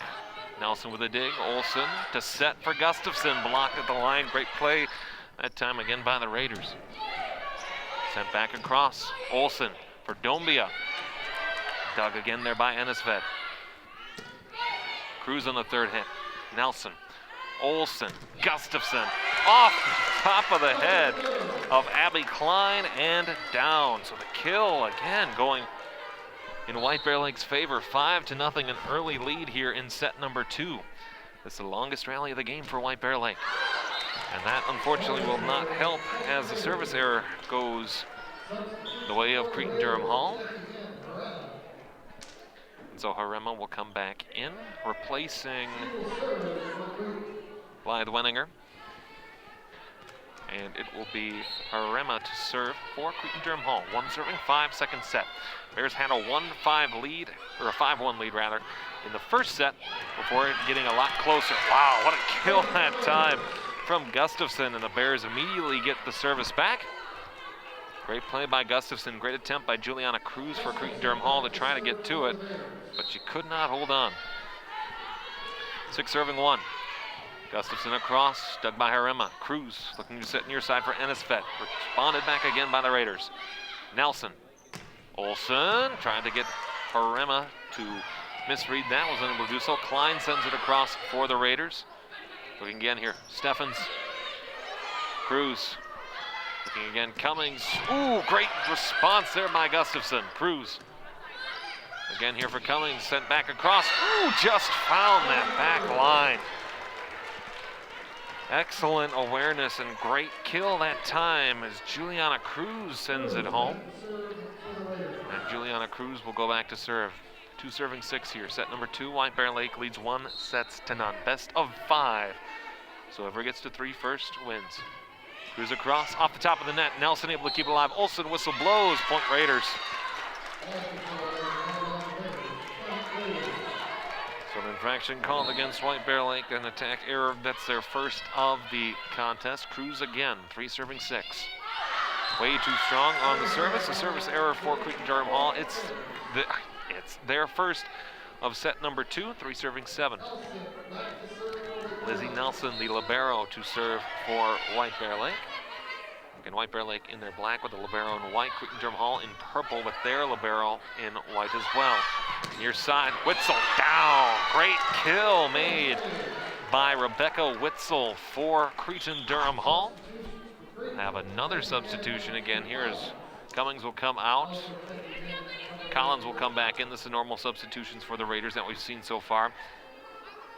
Nelson with a dig. Olsen to set for Gustafson. Blocked at the line. Great play that time again by the Raiders. Sent back across. Olsen for Dombia. Dug again there by Ennisved. Cruz on the third hit. Nelson. Olsen. Gustafson. Off the top of the head of Abby Klein and down. So the kill again going in White Bear Lake's favor. 5-0, an early lead here in set number 2. This is the longest rally of the game for White Bear Lake. And that unfortunately will not help as the service error goes the way of Cretin-Derham Hall. And so Harema will come back in, replacing Blythe Wenninger. And it will be Harema to serve for Cretin-Derham Hall. 1 serving, 5 second set. Bears had a 1-5 lead, or a 5-1 lead rather, in the first set before getting a lot closer. Wow, what a kill that time from Gustafson, and the Bears immediately get the service back. Great play by Gustafson, great attempt by Juliana Cruz for Cretin-Derham Hall to try to get to it, but she could not hold on. 6 serving 1. Gustafson across, dug by Harema. Cruz looking to set near side for Ennisfet. Responded back again by the Raiders. Nelson. Olsen trying to get Harema to misread that, was unable to do so. Klein sends it across for the Raiders. Looking again here, Steffens. Cruz. Looking again, Cummings. Ooh, great response there by Gustafson. Cruz. Again here for Cummings, sent back across. Ooh, just found that back line. Excellent awareness and great kill that time as Juliana Cruz sends it home. And Juliana Cruz will go back to serve. 2 serving 6 here. Set number 2, White Bear Lake leads 1-0. Best of 5. So whoever gets to 3 first wins. Cruz across, off the top of the net. Nelson able to keep it alive. Olsen whistle blows. Point Raiders. So an infraction called against White Bear Lake, an attack error. That's their first of the contest. Cruz again, 3 serving 6. Way too strong on the service. A service error for Cretin-Derham Hall. It's their first of set number 2, 3 serving 7. Lizzie Nelson, the libero, to serve for White Bear Lake. Again, White Bear Lake in their black with the libero in white. Cretin-Derham Hall in purple with their libero in white as well. Near side, Witzel down. Great kill made by Rebecca Witzel for Cretin-Derham Hall. Have another substitution again here as Cummings will come out. Collins will come back in. This is normal substitutions for the Raiders that we've seen so far.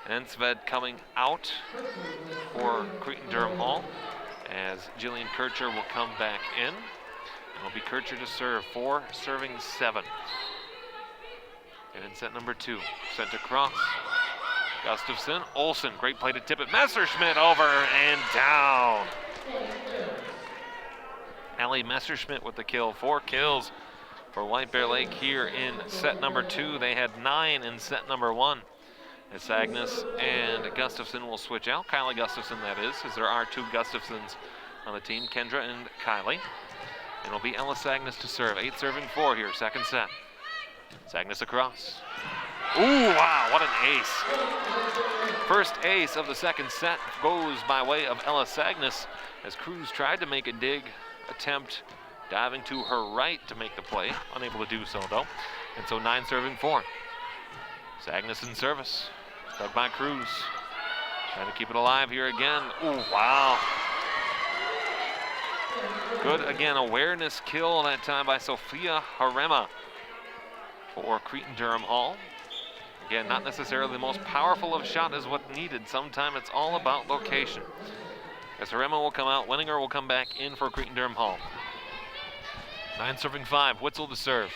Ensved coming out for Cretin-Derham Hall as Jillian Kircher will come back in. It'll be Kircher to serve, 4 serving 7. And in set number 2, sent across. Gustafson, Olsen, great play to tip it. Messerschmidt over and down. Allie Messerschmidt with the kill, 4 kills for White Bear Lake here in set number 2. They had 9 in set number 1. As Agnes and Gustafson will switch out. Kylie Gustafson, that is, as there are 2 Gustafsons on the team, Kendra and Kylie. And it'll be Ellis Agnes to serve. 8 serving 4 here, second set. Agnes across. Ooh, wow, what an ace. First ace of the second set goes by way of Ellis Agnes as Cruz tried to make a dig attempt, diving to her right to make the play. Unable to do so, though. And so 9 serving 4. Agnes in service. Dug by Cruz. Trying to keep it alive here again. Ooh, wow. Good, again, awareness kill that time by Sophia Harema for Cretin-Derham Hall. Again, not necessarily the most powerful of shot is what needed. Sometimes it's all about location. As Harema will come out, Winninger will come back in for Cretin-Derham Hall. 9 serving 5, Witzel to serve.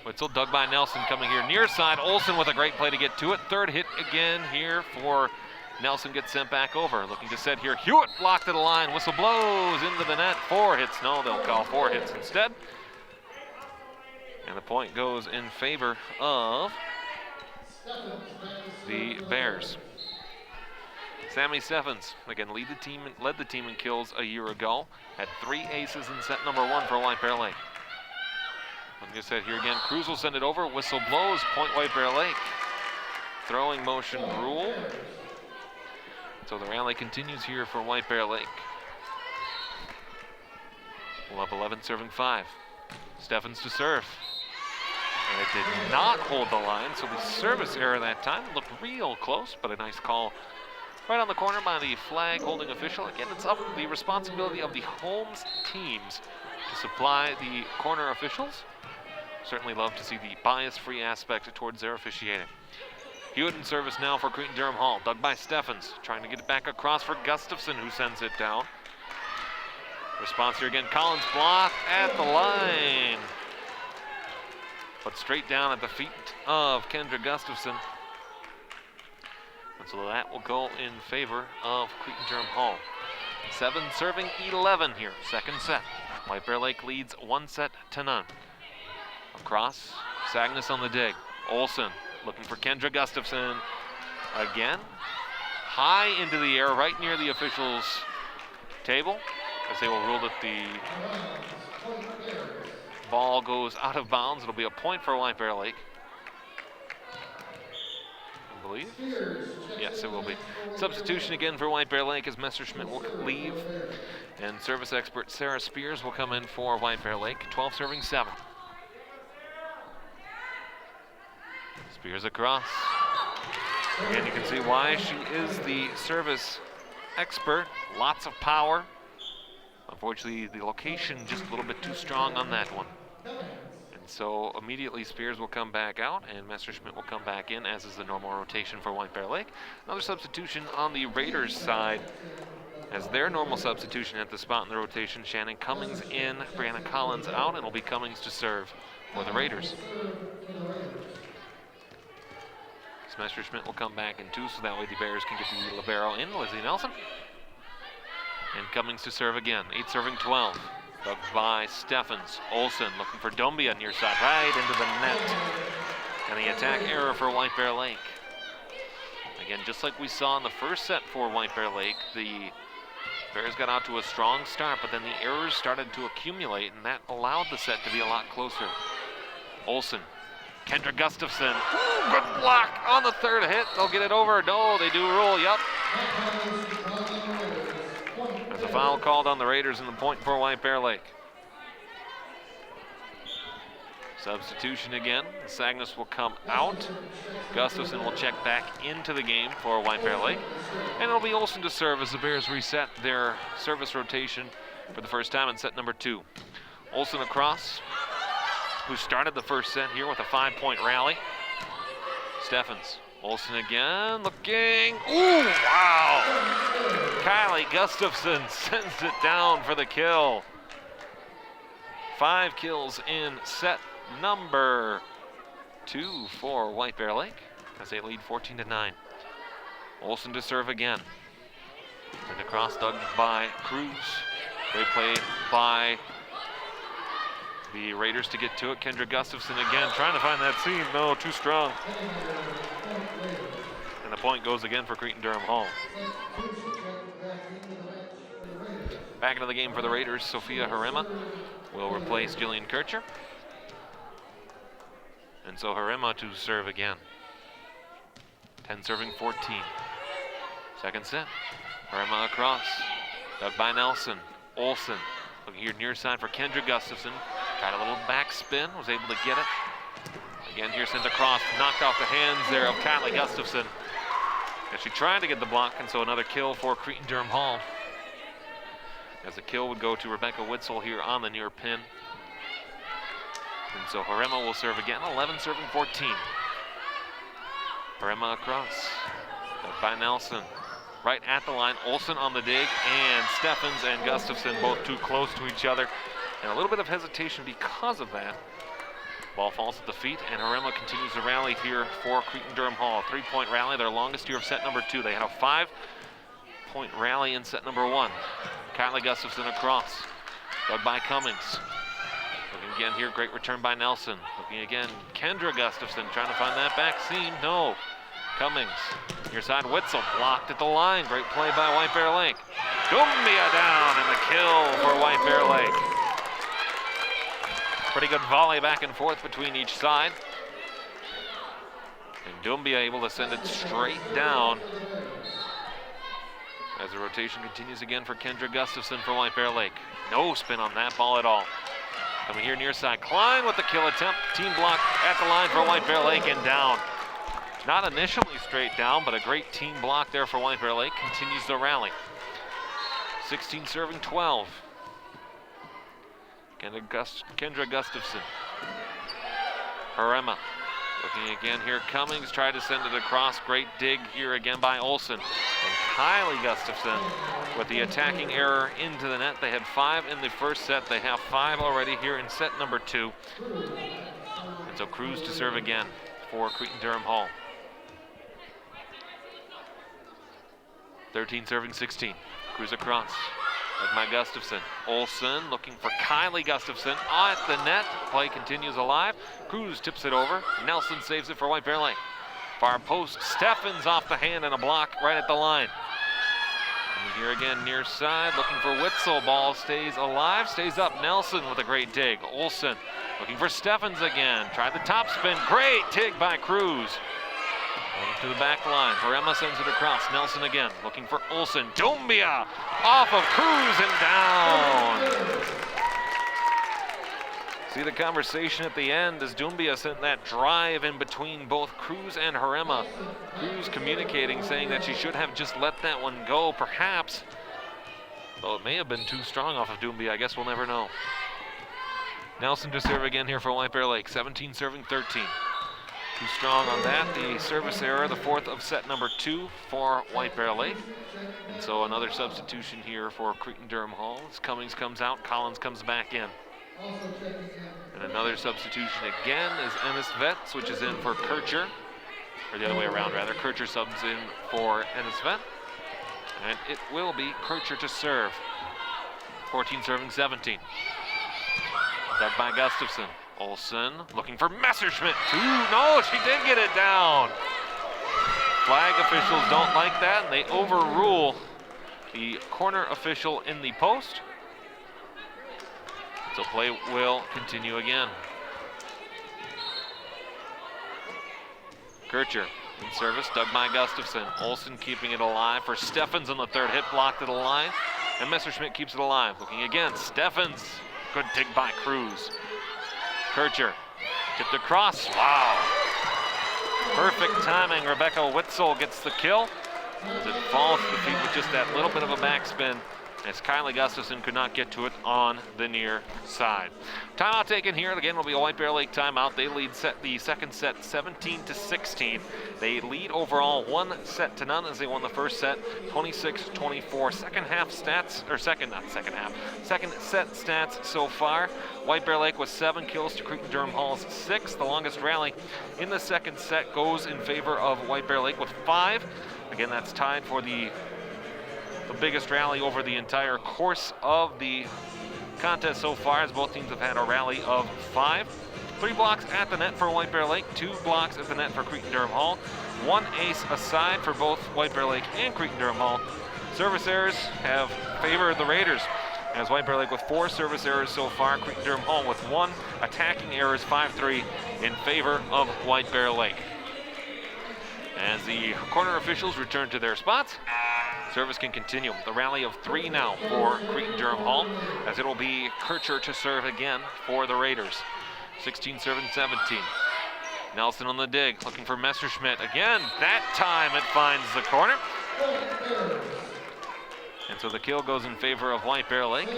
Witzel dug by Nelson coming here near side. Olsen with a great play to get to it. Third hit again here for Nelson, gets sent back over. Looking to set here. Hewitt blocked to the line. Whistle blows into the net. 4 hits. No, they'll call 4 hits instead. And the point goes in favor of the Bears. Sammy Steffens, again, led the team in kills a year ago. Had 3 aces in set number 1 for White Bear Lake. Like I said here again, Cruz will send it over. Whistle blows, point White Bear Lake. Throwing motion rule. So the rally continues here for White Bear Lake. We'll have 11 serving 5. Steffens to serve. And it did not hold the line, so the service error that time looked real close, but a nice call right on the corner by the flag holding official. Again, it's up the responsibility of the home's teams to supply the corner officials. Certainly love to see the bias-free aspect towards their officiating. Hewitt in service now for Cretin-Derham Hall. Dug by Steffens, trying to get it back across for Gustafson, who sends it down. Response here again, Collins blocked at the line. But straight down at the feet of Kendra Gustafson. And so that will go in favor of Cretin-Derham Hall. 7 serving 11 here, second set. White Bear Lake leads 1 set to none. Across, Sagnes on the dig. Olsen looking for Kendra Gustafson. Again, high into the air, right near the officials' table, as they will rule that the ball goes out of bounds. It'll be a point for White Bear Lake. I believe. Yes, it will be. Substitution again for White Bear Lake as Messerschmidt will leave. And service expert Sarah Spears will come in for White Bear Lake. 12 serving 7. Spears across. Again, you can see why she is the service expert. Lots of power. Unfortunately, the location just a little bit too strong on that one. And so immediately Spears will come back out and Messerschmidt will come back in, as is the normal rotation for White Bear Lake. Another substitution on the Raiders side as their normal substitution at the spot in the rotation. Shannon Cummings in, Brianna Collins out, and it'll be Cummings to serve for the Raiders. Messerschmidt will come back in too, so that way the Bears can get the libero in, Lizzie Nelson. And Cummings to serve again, 8 serving 12. Dug by Steffens. Olsen looking for Dombia near side, right into the net. And the attack error for White Bear Lake. Again, just like we saw in the first set for White Bear Lake, the Bears got out to a strong start, but then the errors started to accumulate, and that allowed the set to be a lot closer. Olsen. Kendra Gustafson, ooh, good block on the third hit. They'll get it over. No, they do rule, yep. There's a foul called on the Raiders and the point for White Bear Lake. Substitution again. Sagnas will come out. Gustafson will check back into the game for White Bear Lake. And it'll be Olsen to serve as the Bears reset their service rotation for the first time in set number 2. Olsen across, who started the first set here with a 5-point rally. Steffens. Olsen again, looking. Ooh, wow! Kylie Gustafson sends it down for the kill. 5 kills in set number 2 for White Bear Lake as they lead 14-9. Olsen to serve again. And across, dug by Cruz. Great play by the Raiders to get to it. Kendra Gustafson again, trying to find that seam. No, too strong. And the point goes again for Cretin-Derham Hall. Back into the game for the Raiders, Sophia Harema will replace Jillian Kircher. And so Harema to serve again. 10 serving 14. Second set. Harema across. Dug by Nelson. Olsen looking here near side for Kendra Gustafson. Tried a little back spin, was able to get it. Again here sent across, knocked off the hands there of Kylie Gustafson. And she tried to get the block, and so another kill for Cretin-Derham Hall. As the kill would go to Rebecca Witzel here on the near pin. And so Harema will serve again, 11 serving 14. Harema across, dug by Nelson. Right at the line, Olsen on the dig, and Steffens and Gustafson both too close to each other. And a little bit of hesitation because of that. Ball falls at the feet, and Harema continues the rally here for Cretin-Derham Hall. 3-point rally, their longest here of set number 2. They had a 5-point rally in set number 1. Kylie Gustafson across, dug by Cummings. Looking again here, great return by Nelson. Looking again, Kendra Gustafson trying to find that back seam, no. Cummings, near side, Witzel blocked at the line. Great play by White Bear Lake. Dumbia down, and the kill for White Bear Lake. Pretty good volley back and forth between each side. And Dumbia able to send it straight down as the rotation continues again for Kendra Gustafson for White Bear Lake. No spin on that ball at all. Coming here near side, Klein with the kill attempt. Team block at the line for White Bear Lake and down. Not initially straight down, but a great team block there for White Bear Lake. Continues the rally. 16 serving 12. Kendra Gustafson. Harema. Looking again here, Cummings tried to send it across. Great dig here again by Olsen. And Kylie Gustafson with the attacking error into the net. They had 5 in the first set. They have 5 already here in set number 2. And so Cruz to serve again for Cretin-Derham Hall. 13 serving 16. Cruz across. With my Gustafson. Olsen looking for Kylie Gustafson at the net. Play continues alive. Cruz tips it over. Nelson saves it for White Bear Lake. Far post. Steffens off the hand and a block right at the line. And here again near side. Looking for Witzel. Ball stays alive. Stays up. Nelson with a great dig. Olsen looking for Steffens again. Tried the top spin. Great dig by Cruz. To the back line. Harema sends it across. Nelson again looking for Olsen. Dumbia off of Cruz and down. See the conversation at the end as Dumbia sent that drive in between both Cruz and Harema. Cruz communicating, saying that she should have just let that one go, perhaps. Though it may have been too strong off of Dumbia. I guess we'll never know. Nelson to serve again here for White Bear Lake. 17 serving 13. Too strong on that. The service error, the 4th of set number 2 for White Bear Lake. And so another substitution here for Cretin-Derham Hall. As Cummings comes out, Collins comes back in. And another substitution again is Ennis Vet switches in for Kircher. Or the other way around, rather. Kircher subs in for Ennis Vet. And it will be Kircher to serve. 14 serving 17. Dug by Gustafson. Olsen looking for Messerschmidt. No, she did get it down. Flag officials don't like that, and they overrule the corner official in the post. So play will continue again. Kircher in service, dug by Gustafson. Olsen keeping it alive for Steffens on the third hit, blocked at the line. And Messerschmidt keeps it alive. Looking again, Steffens. Good dig by Cruz. Kircher Tipped across. Wow. Perfect timing. Rebecca Witzel gets the kill as it falls to the feet with just that little bit of a backspin, as Kylie Gustafson could not get to it on the near side. Timeout taken here. Again, will be a White Bear Lake timeout. They lead the second set 17-16. They lead overall 1-0 as they won the first set 26-24. Second set stats so far. White Bear Lake with 7 kills to Cretin-Derham Hall's 6. The longest rally in the second set goes in favor of White Bear Lake with 5. Again, that's tied for the biggest rally over the entire course of the contest so far, as both teams have had a rally of 5. 3 blocks at the net for White Bear Lake, 2 blocks at the net for Cretin-Derham Hall, 1 ace aside for both White Bear Lake and Cretin-Derham Hall. Service errors have favored the Raiders, as White Bear Lake with 4 service errors so far, Cretin-Derham Hall with 1. Attacking errors 5-3 in favor of White Bear Lake. As the corner officials return to their spots, service can continue. The rally of 3 now for Cretin-Derham Hall, as it will be Kircher to serve again for the Raiders. 16 serving 17. Nelson on the dig, looking for Messerschmidt again. That time it finds the corner. And so the kill goes in favor of White Bear Lake.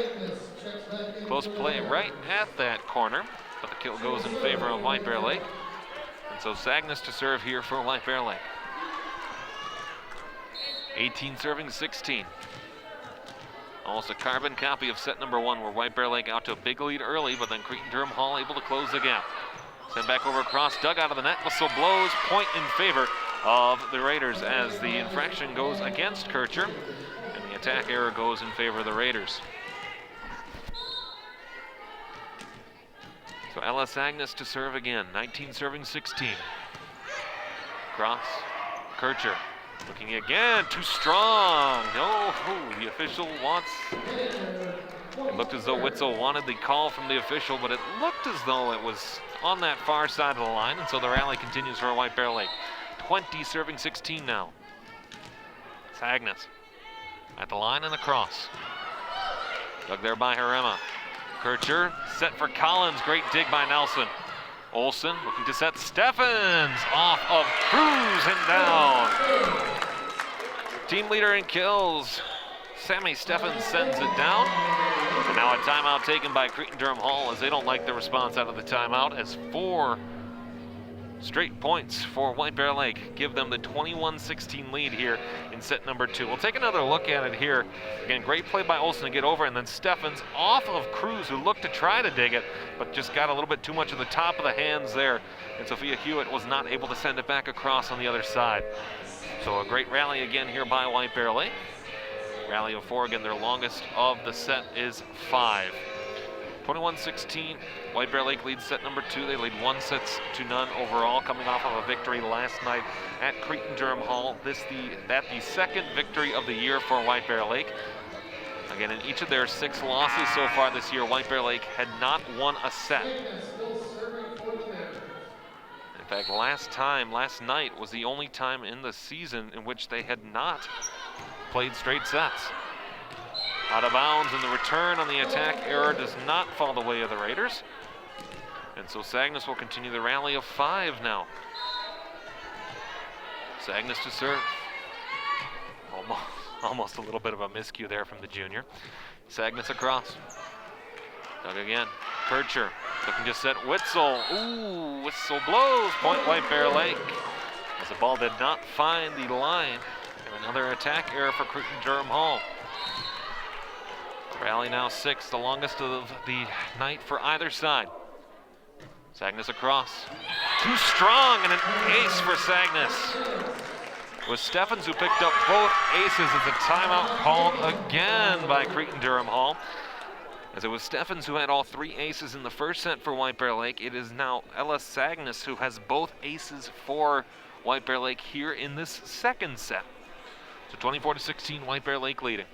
Close play right at that corner, but the kill goes in favor of White Bear Lake. And so Sagnas to serve here for White Bear Lake. 18 serving 16. Almost a carbon copy of set number 1, where White Bear Lake out to a big lead early, but then Cretin-Derham Hall able to close the gap. Send back over across, dug out of the net, whistle blows, point in favor of the Raiders, as the infraction goes against Kircher, and the attack error goes in favor of the Raiders. So Ella Sagnas to serve again, 19 serving 16. Cross, Kircher looking again, too strong. No, the official wants. It looked as though Witzel wanted the call from the official, but it looked as though it was on that far side of the line, and so the rally continues for White Bear Lake. 20 serving 16 now. Sagnas at the line and across. Dug there by Harema. Kircher set for Collins, great dig by Nelson. Olsen looking to set Steffens off of Cruz and down. Team leader in kills, Sammy Steffens sends it down. And now a timeout taken by Cretin-Derham Hall, as they don't like the response out of the timeout, as 4 straight points for White Bear Lake give them the 21-16 lead here in set number 2. We'll take another look at it here. Again, great play by Olsen to get over, and then Steffens off of Cruz, who looked to try to dig it, but just got a little bit too much of the top of the hands there, and Sophia Hewitt was not able to send it back across on the other side. So a great rally again here by White Bear Lake. Rally of 4, again, their longest of the set is 5. 21-16, White Bear Lake leads set number 2. They lead 1-0 overall, coming off of a victory last night at Cretin-Derham Hall. That the second victory of the year for White Bear Lake. Again, in each of their 6 losses so far this year, White Bear Lake had not won a set. In fact, last night was the only time in the season in which they had not played straight sets. Out of bounds, and the return on the attack error does not fall the way of the Raiders. And so Sagnas will continue the rally of 5 now. Sagnas to serve. Almost a little bit of a miscue there from the junior. Sagnas across. Dug again. Kircher looking to set Witzel. Ooh, Witzel blows. Point White Bear Lake, as the ball did not find the line. And another attack error for Cretin-Derham Hall. Rally now 6, the longest of the night for either side. Sagnas across. Too strong, and an ace for Sagnas. It was Steffens who picked up both aces as a timeout called again by Cretin-Derham Hall. As it was Steffens who had all 3 aces in the first set for White Bear Lake, it is now Ella Sagnas who has both aces for White Bear Lake here in this second set. So 24-16, White Bear Lake leading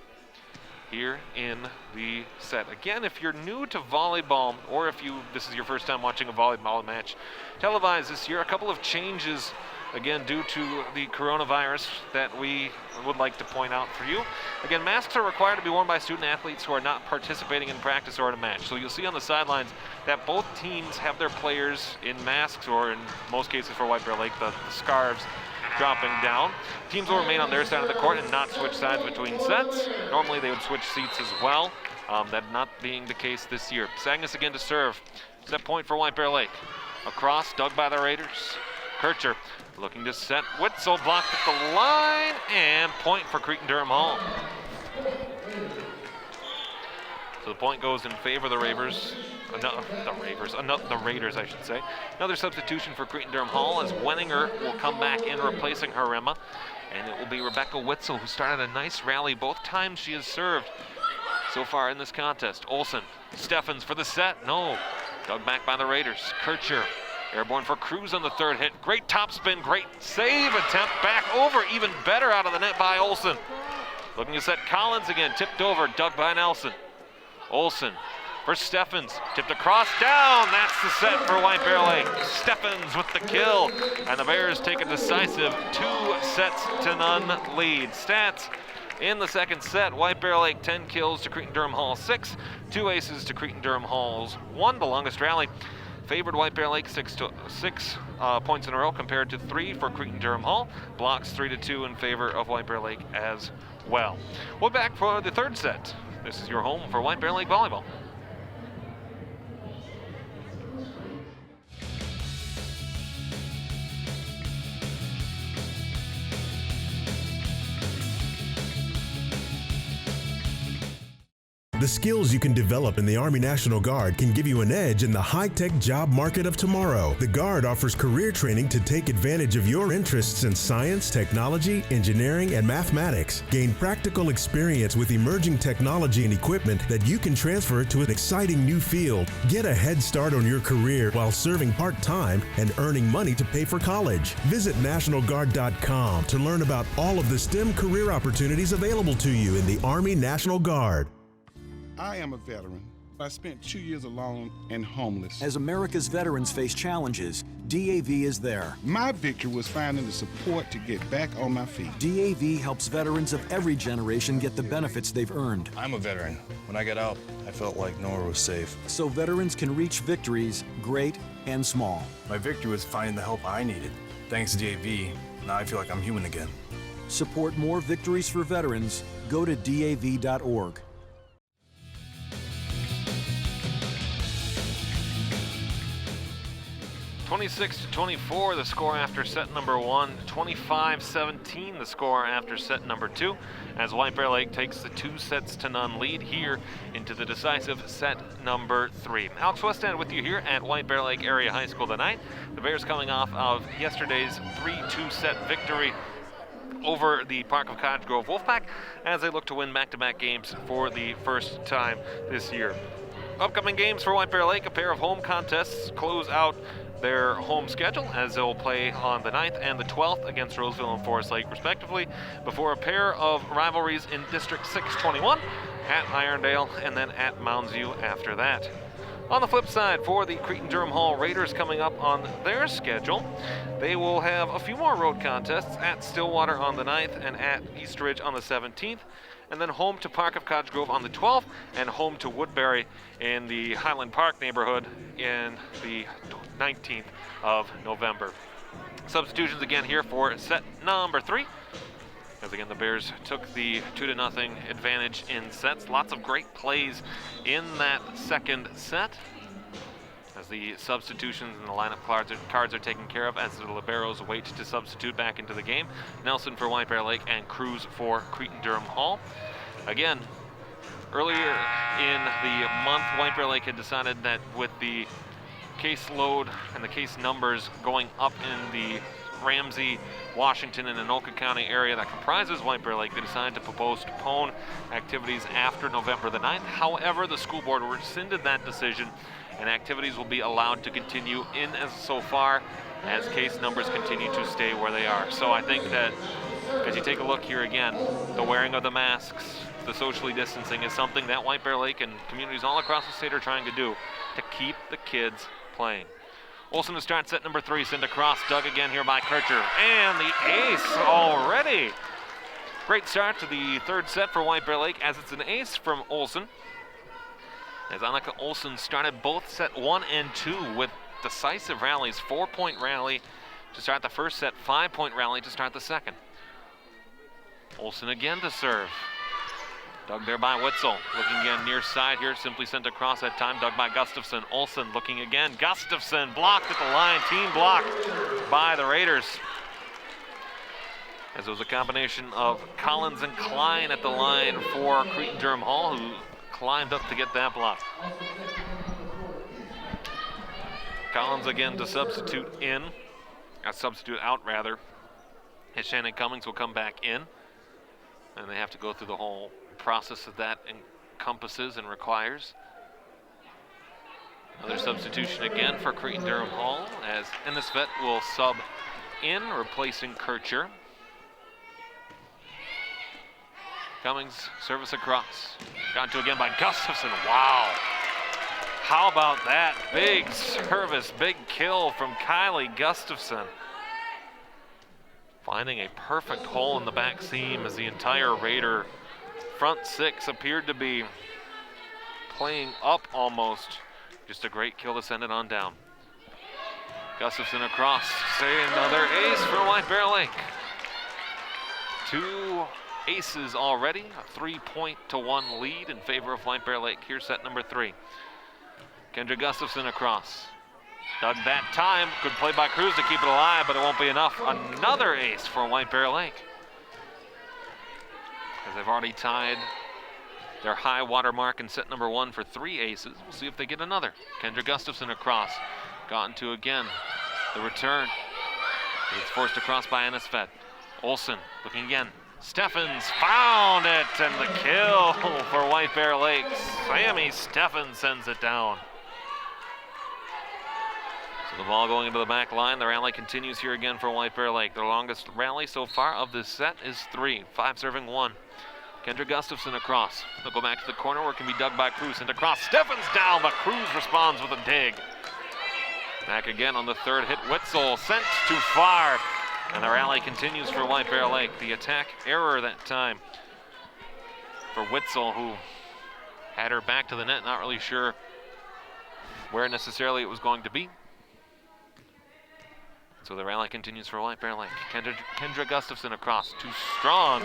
here in the set. Again, if you're new to volleyball, or if this is your first time watching a volleyball match televised this year, a couple of changes again, due to the coronavirus that we would like to point out for you. Again, masks are required to be worn by student athletes who are not participating in practice or in a match. So you'll see on the sidelines that both teams have their players in masks, or in most cases for White Bear Lake, the scarves dropping down. Teams will remain on their side of the court and not switch sides between sets. Normally they would switch seats as well. That not being the case this year. Sagnas again to serve. Set point for White Bear Lake. Across, dug by the Raiders. Kircher looking to set. Witzel blocked at the line, and point for Cretin-Derham Hall. So the point goes in favor of the Raiders. The Raiders, I should say. Another substitution for Cretin-Derham Hall as Wenninger will come back in, replacing Harema. And it will be Rebecca Witzel, who started a nice rally both times she has served so far in this contest. Olsen, Steffens for the set. No. Dug back by the Raiders. Kircher, airborne for Cruz on the third hit. Great topspin, great save attempt. Back over, even better out of the net by Olsen. Looking to set Collins again. Tipped over, dug by Nelson. Olsen for Steffens. Tipped across, down. That's the set for White Bear Lake. Steffens with the kill. And the Bears take a decisive 2-0 lead. Stats in the second set, White Bear Lake 10 kills to Cretin-Derham Hall 6, 2 aces to Cretin-Derham Hall's 1. The longest rally favored White Bear Lake 6 points in a row compared to 3 for Cretin-Derham Hall. Blocks 3-2 in favor of White Bear Lake as well. We're back for the third set. This is your home for White Bear Lake Volleyball. The skills you can develop in the Army National Guard can give you an edge in the high-tech job market of tomorrow. The Guard offers career training to take advantage of your interests in science, technology, engineering, and mathematics. Gain practical experience with emerging technology and equipment that you can transfer to an exciting new field. Get a head start on your career while serving part-time and earning money to pay for college. Visit NationalGuard.com to learn about all of the STEM career opportunities available to you in the Army National Guard. I am a veteran. I spent 2 years alone and homeless. As America's veterans face challenges, DAV is there. My victory was finding the support to get back on my feet. DAV helps veterans of every generation get the benefits they've earned. I'm a veteran. When I got out, I felt like nowhere was safe. So veterans can reach victories, great and small. My victory was finding the help I needed. Thanks to DAV, now I feel like I'm human again. Support more victories for veterans. Go to DAV.org. 26-24 the score after set number 1, 25-17 the score after set number 2, as White Bear Lake takes the 2-0 lead here into the decisive set number 3. Alex Westend with you here at White Bear Lake Area High School tonight. The Bears coming off of yesterday's 3-2 set victory over the Park of Cottage Grove Wolfpack as they look to win back-to-back games for the first time this year. Upcoming games for White Bear Lake, a pair of home contests close out their home schedule as they'll play on the 9th and the 12th against Roseville and Forest Lake respectively, before a pair of rivalries in District 621 at Irondale and then at Mounds View after that. On the flip side, for the Cretin-Derham Hall Raiders coming up on their schedule, they will have a few more road contests at Stillwater on the 9th and at East Ridge on the 17th, and then home to Park of Cottage Grove on the 12th and home to Woodbury in the Highland Park neighborhood in the 19th of November. Substitutions again here for set number 3. As again, the Bears took the 2-0 advantage in sets. Lots of great plays in that second set as the substitutions and the lineup cards are taken care of as the liberos wait to substitute back into the game. Nelson for White Bear Lake and Cruz for Cretin-Derham Hall. Again, earlier in the month, White Bear Lake had decided that with the caseload and the case numbers going up in the Ramsey, Washington, and Anoka County area that comprises White Bear Lake, they decided to postpone activities after November the 9th. However, the school board rescinded that decision, and activities will be allowed to continue in as so far as case numbers continue to stay where they are. So I think that as you take a look here again, the wearing of the masks, the socially distancing is something that White Bear Lake and communities all across the state are trying to do to keep the kids playing. Olsen to start set number 3, sent across, dug again here by Kircher, and the ace already. Great start to the third set for White Bear Lake as it's an ace from Olsen. As Annika Olsen started both set 1 and 2 with decisive rallies, 4-point rally to start the first set, 5-point rally to start the second. Olsen again to serve. Dug there by Witzel. Looking again near side here, simply sent across that time, dug by Gustafson. Olsen looking again. Gustafson blocked at the line, team blocked by the Raiders. As it was a combination of Collins and Klein at the line for Cretin-Derham Hall, who climbed up to get that block. Collins again to substitute out rather. As Shannon Cummings will come back in. And they have to go through the whole process of that encompasses and requires. Another substitution again for Cretin-Derham Hall as Ennisvet will sub in, replacing Kircher. Cummings, service across. Gone to again by Gustafson. Wow. How about that? Big service, big kill from Kylie Gustafson. Finding a perfect hole in the back seam as the entire Raider front six appeared to be playing up almost. Just a great kill to send it on down. Gustafson across. Say another ace for White Bear Lake. 2 aces already, a 3-point-1 lead in favor of White Bear Lake. Here's set number 3. Kendra Gustafson across. Dug that time. Good play by Cruz to keep it alive, but it won't be enough. Another ace for White Bear Lake. As they've already tied their high water mark in set number 1 for 3 aces. We'll see if they get another. Kendra Gustafson across. Gotten to again. The return. It's forced across by Ennisvet. Olsen looking again. Steffens found it, and the kill for White Bear Lake. Sammy Steffens sends it down. So the ball going into the back line. The rally continues here again for White Bear Lake. Their longest rally so far of this set is 3. 5 serving 1. Kendra Gustafson across. They'll go back to the corner where it can be dug by Cruz. And across, Steffens down, but Cruz responds with a dig. Back again on the third hit. Witzel sent too far. And the rally continues for White Bear Lake. The attack error that time for Witzel, who had her back to the net, not really sure where necessarily it was going to be. So the rally continues for White Bear Lake. Kendra Gustafson across, too strong.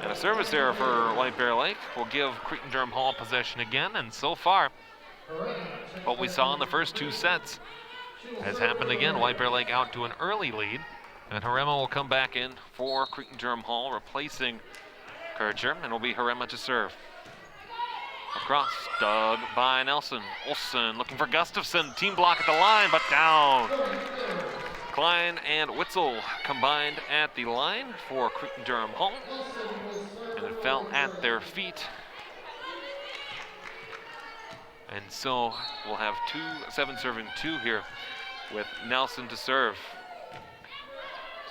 And a service error for White Bear Lake will give Cretin-Derham Hall possession again. And so far, what we saw in the first 2 sets has happened again. White Bear Lake out to an early lead. And Harema will come back in for Cretin-Derham Hall, replacing Kircher, and it'll be Harema to serve. Across, dug by Nelson. Olsen looking for Gustafson. Team block at the line, but down. Klein and Witzel combined at the line for Cretin-Derham Hall, and it fell at their feet. And so we'll have 7 serving 2 here with Nelson to serve.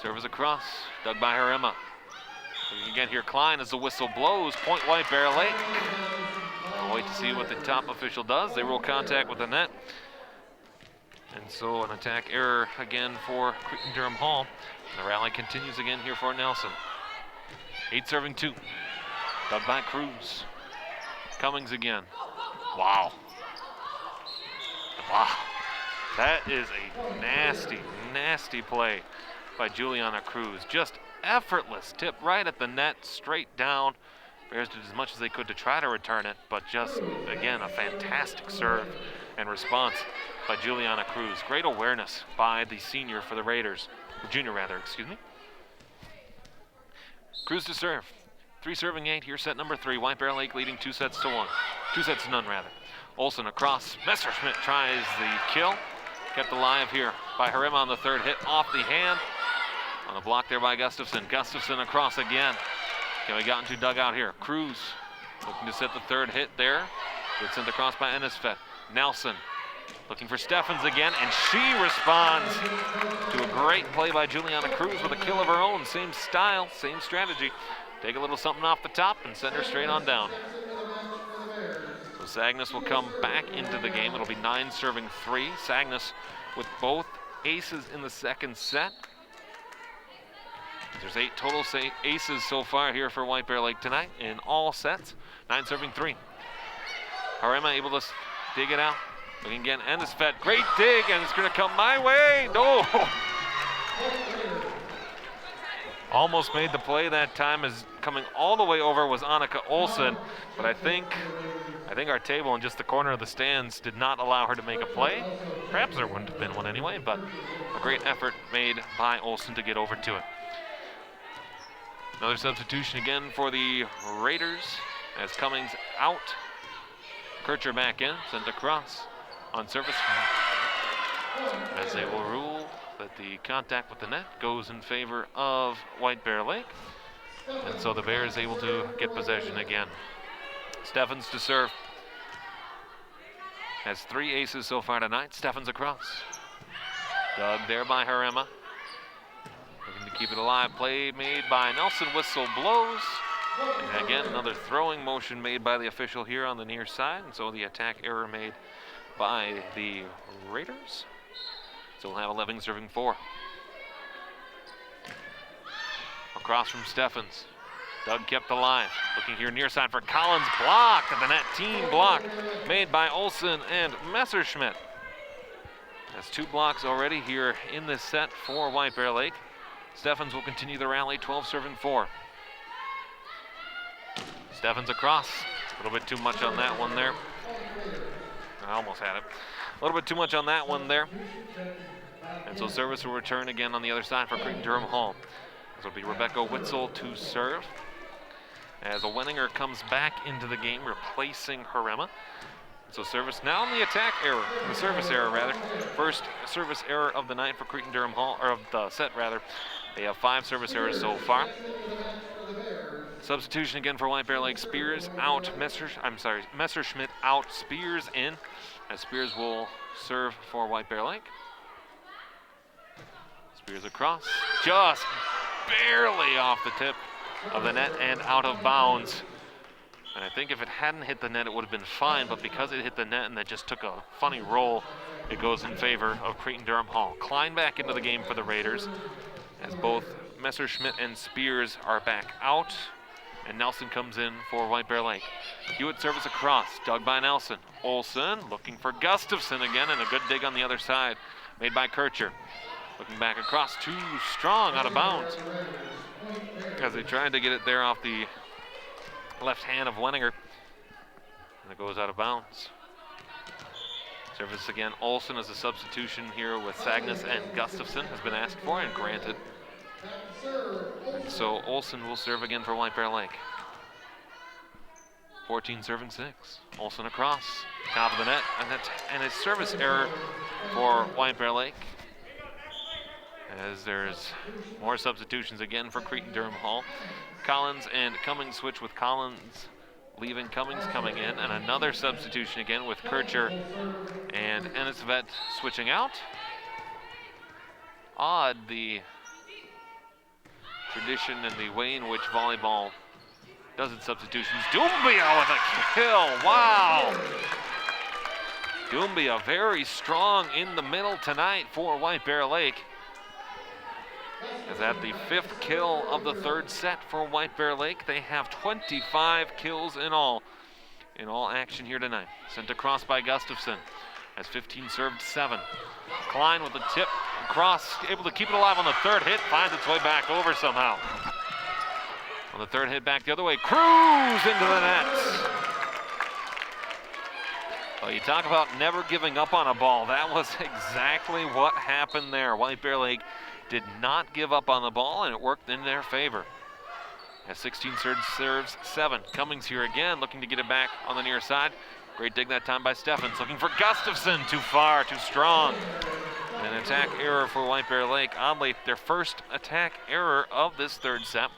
Service across, dug by Harema. We again here Klein as the whistle blows. Point White Bear Lake. I'll wait to see what the top official does. They roll contact with the net. And so an attack error again for Cretin-Derham Hall. And the rally continues again here for Nelson. 8 serving 2. Dug by Cruz. Cummings again. Wow. Wow. That is a nasty, nasty play by Juliana Cruz. Just effortless tip right at the net, straight down. Bears did as much as they could to try to return it, but just, again, a fantastic serve and response by Juliana Cruz. Great awareness by the senior for the Raiders. Junior, rather, excuse me. Cruz to serve. 3 serving 8 here, set number 3. White Bear Lake leading 2 sets to 1. 2 sets to none, rather. Olsen across. Messerschmidt tries the kill. Kept alive here by Harema on the third hit off the hand. On the block there by Gustafson. Gustafson across again. Okay, we got into dugout here. Cruz looking to set the third hit there. It's sent across by Ennisvet. Nelson looking for Steffens again, and she responds to a great play by Juliana Cruz with a kill of her own. Same style, same strategy. Take a little something off the top and send her straight on down. So Sagnas will come back into the game. It'll be 9 serving 3. Sagnas with both aces in the second set. There's 8 total aces so far here for White Bear Lake tonight in all sets. 9 serving 3. Harema able to dig it out. Looking again, Ennisfet, great dig, and it's going to come my way. No! Almost made the play that time, as coming all the way over was Annika Olsen, but I think our table in just the corner of the stands did not allow her to make a play. Perhaps there wouldn't have been one anyway, but a great effort made by Olsen to get over to it. Another substitution again for the Raiders as Cummings out. Kircher back in, sent across on service. As they will rule that the contact with the net goes in favor of White Bear Lake. And so the Bears able to get possession again. Steffens to serve. Has 3 aces so far tonight. Steffens across. Dug there by Harema. Looking to keep it alive. Play made by Nelson. Whistle blows. And again, another throwing motion made by the official here on the near side. And so the attack error made by the Raiders. So we'll have 11 serving 4. Across from Steffens. Doug kept alive. Looking here near side for Collins. Blocked at the net. Team block made by Olsen and Messerschmidt. That's 2 blocks already here in this set for White Bear Lake. Steffens will continue the rally. 12 serving 4. Steffens across. A little bit too much on that one there. I almost had it. A little bit too much on that one there. And so service will return again on the other side for Cretin-Derham Hall. This will be Rebecca Witzel to serve. As a Wenninger comes back into the game, replacing Harema. So service now on the attack error, the service error rather. First service error of the night for Cretin-Derham Hall, or of the set rather. They have 5 service errors so far. Substitution again for White Bear Lake. Spears out, Messerschmidt out, Spears in. As Spears will serve for White Bear Lake. Spears across, just barely off the tip of the net and out of bounds. And I think if it hadn't hit the net, it would have been fine, but because it hit the net and that just took a funny roll, it goes in favor of Cretin-Derham Hall. Klein back into the game for the Raiders, as both Messerschmidt and Spears are back out, and Nelson comes in for White Bear Lake. Hewitt service across, dug by Nelson. Olsen looking for Gustafson again, and a good dig on the other side, made by Kircher. Looking back across, too strong, out of bounds. As they tried to get it there off the left hand of Wenninger. And it goes out of bounds. Service again, Olsen as a substitution here with Sagnas and Gustafson has been asked for and granted. And so Olsen will serve again for White Bear Lake. 14 serving 6. Olsen across, top of the net, and a service error for White Bear Lake. As there's more substitutions again for Cretin-Derham Hall. Collins and Cummings switch with Collins leaving, Cummings coming in, and another substitution again with Kircher and Ennisvet switching out. Odd, the tradition and the way in which volleyball does its substitutions. Doumbia with a kill, wow! Doumbia very strong in the middle tonight for White Bear Lake. As at the 5th kill of the 3rd set for White Bear Lake. They have 25 kills in all action here tonight. Sent across by Gustafson as 15 served 7. Klein with the tip across, able to keep it alive on the 3rd hit, finds its way back over somehow. On the 3rd hit back the other way, Cruz into the net. Well, you talk about never giving up on a ball. That was exactly what happened there. White Bear Lake did not give up on the ball, and it worked in their favor. As 16 serves 7. Cummings here again, looking to get it back on the near side. Great dig that time by Steffens, looking for Gustafson. Too far, too strong. An attack error for White Bear Lake. Oddly, their first attack error of this 3rd set.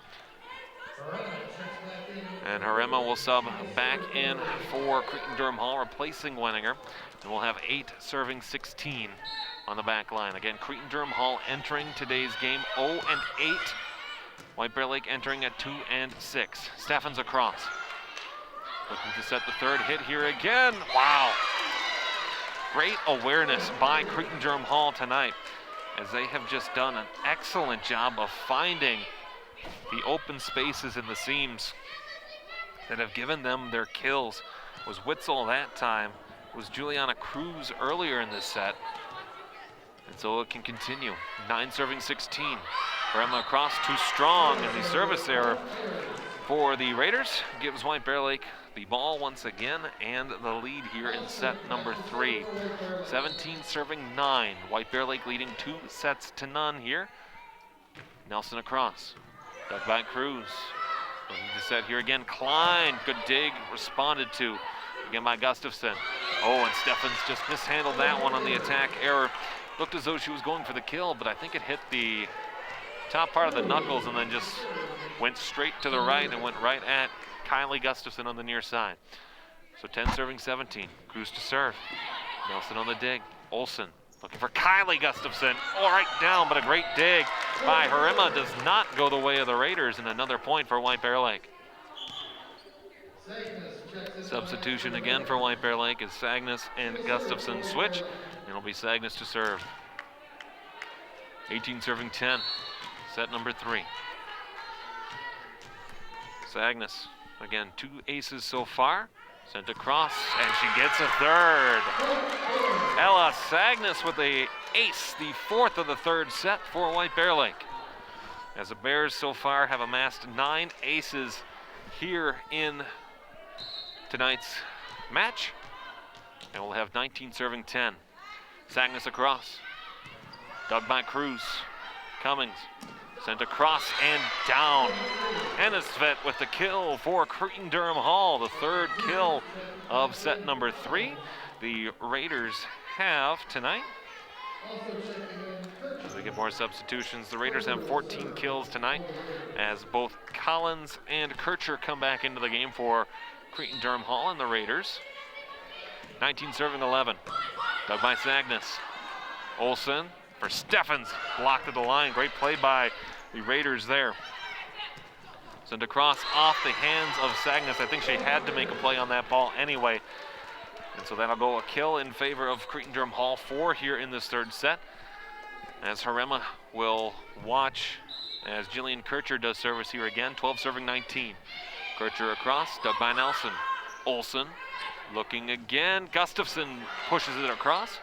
And Harema will sub back in for Cretin-Derham Hall, replacing Wenninger. And we'll have 8 serving 16 on the back line. Again, Cretin-Derham Hall entering today's game 0-8. White Bear Lake entering at 2-6. Steffens across. Looking to set the 3rd hit here again. Wow. Great awareness by Cretin-Derham Hall tonight, as they have just done an excellent job of finding the open spaces in the seams that have given them their kills. It was Witzel that time, it was Juliana Cruz earlier in this set. And so it can continue. 9 serving 16. Emma across, too strong, and the service error for the Raiders gives White Bear Lake the ball once again and the lead here in set number 3. 17 serving 9. White Bear Lake leading 2-0 here. Nelson across. Dug by Cruz. Looking to set here again. Klein, good dig, responded to. Again by Gustafson. Oh, and Steffens just mishandled that one on the attack error. Looked as though she was going for the kill, but I think it hit the top part of the knuckles and then just went straight to the right and went right at Kylie Gustafson on the near side. So 10 serving 17. Cruz to serve. Nelson on the dig. Olsen looking for Kylie Gustafson. All right down, but a great dig by Harima does not go the way of the Raiders, and another point for White Bear Lake. Substitution again for White Bear Lake as Sagnas and Gustafson switch. And it'll be Sagnas to serve. 18 serving 10. Set number 3. Sagnas, again, 2 aces so far. Sent across, and she gets a third. Ella Sagnas with the ace, the 4th of the 3rd set for White Bear Lake. As the Bears so far have amassed 9 aces here in tonight's match. And we'll have 19 serving 10. Sagnas across. Dug by Cruz. Cummings sent across and down. Ennisvet with the kill for Cretin-Derham Hall, the 3rd kill of set number 3. The Raiders have tonight, as we get more substitutions, the Raiders have 14 kills tonight as both Collins and Kircher come back into the game for Cretin-Derham Hall and the Raiders. 19 serving 11. Dug by Sagnas. Olsen for Steffens, blocked at the line. Great play by the Raiders there. Sent across off the hands of Sagnas. I think she had to make a play on that ball anyway. And so that'll go a kill in favor of Cretin-Derham Hall 4 here in this 3rd set. As Harima will watch as Jillian Kircher does service here again. 12 serving 19. Kircher across, dug by Nelson. Olsen looking again. Gustafson pushes it across.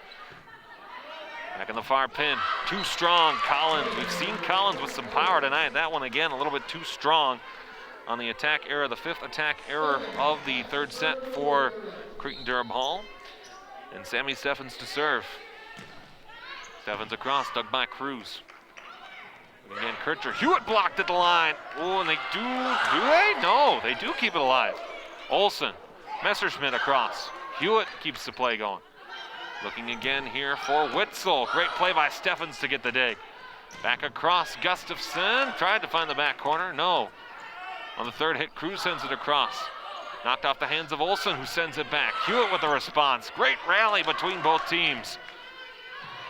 Back in the far pin. Too strong, Collins. We've seen Collins with some power tonight. That one again a little bit too strong on the attack error, the 5th attack error of the 3rd set for Cretin-Derham Hall. And Sammy Steffens to serve. Steffens across, dug by Cruz. And again, Kircher. Hewitt blocked at the line. Oh, and they do they? No, they do keep it alive. Olsen, Messerschmidt across. Hewitt keeps the play going. Looking again here for Witzel. Great play by Steffens to get the dig. Back across, Gustafson. Tried to find the back corner. No. On the 3rd hit, Cruz sends it across. Knocked off the hands of Olsen, who sends it back. Hewitt with the response. Great rally between both teams.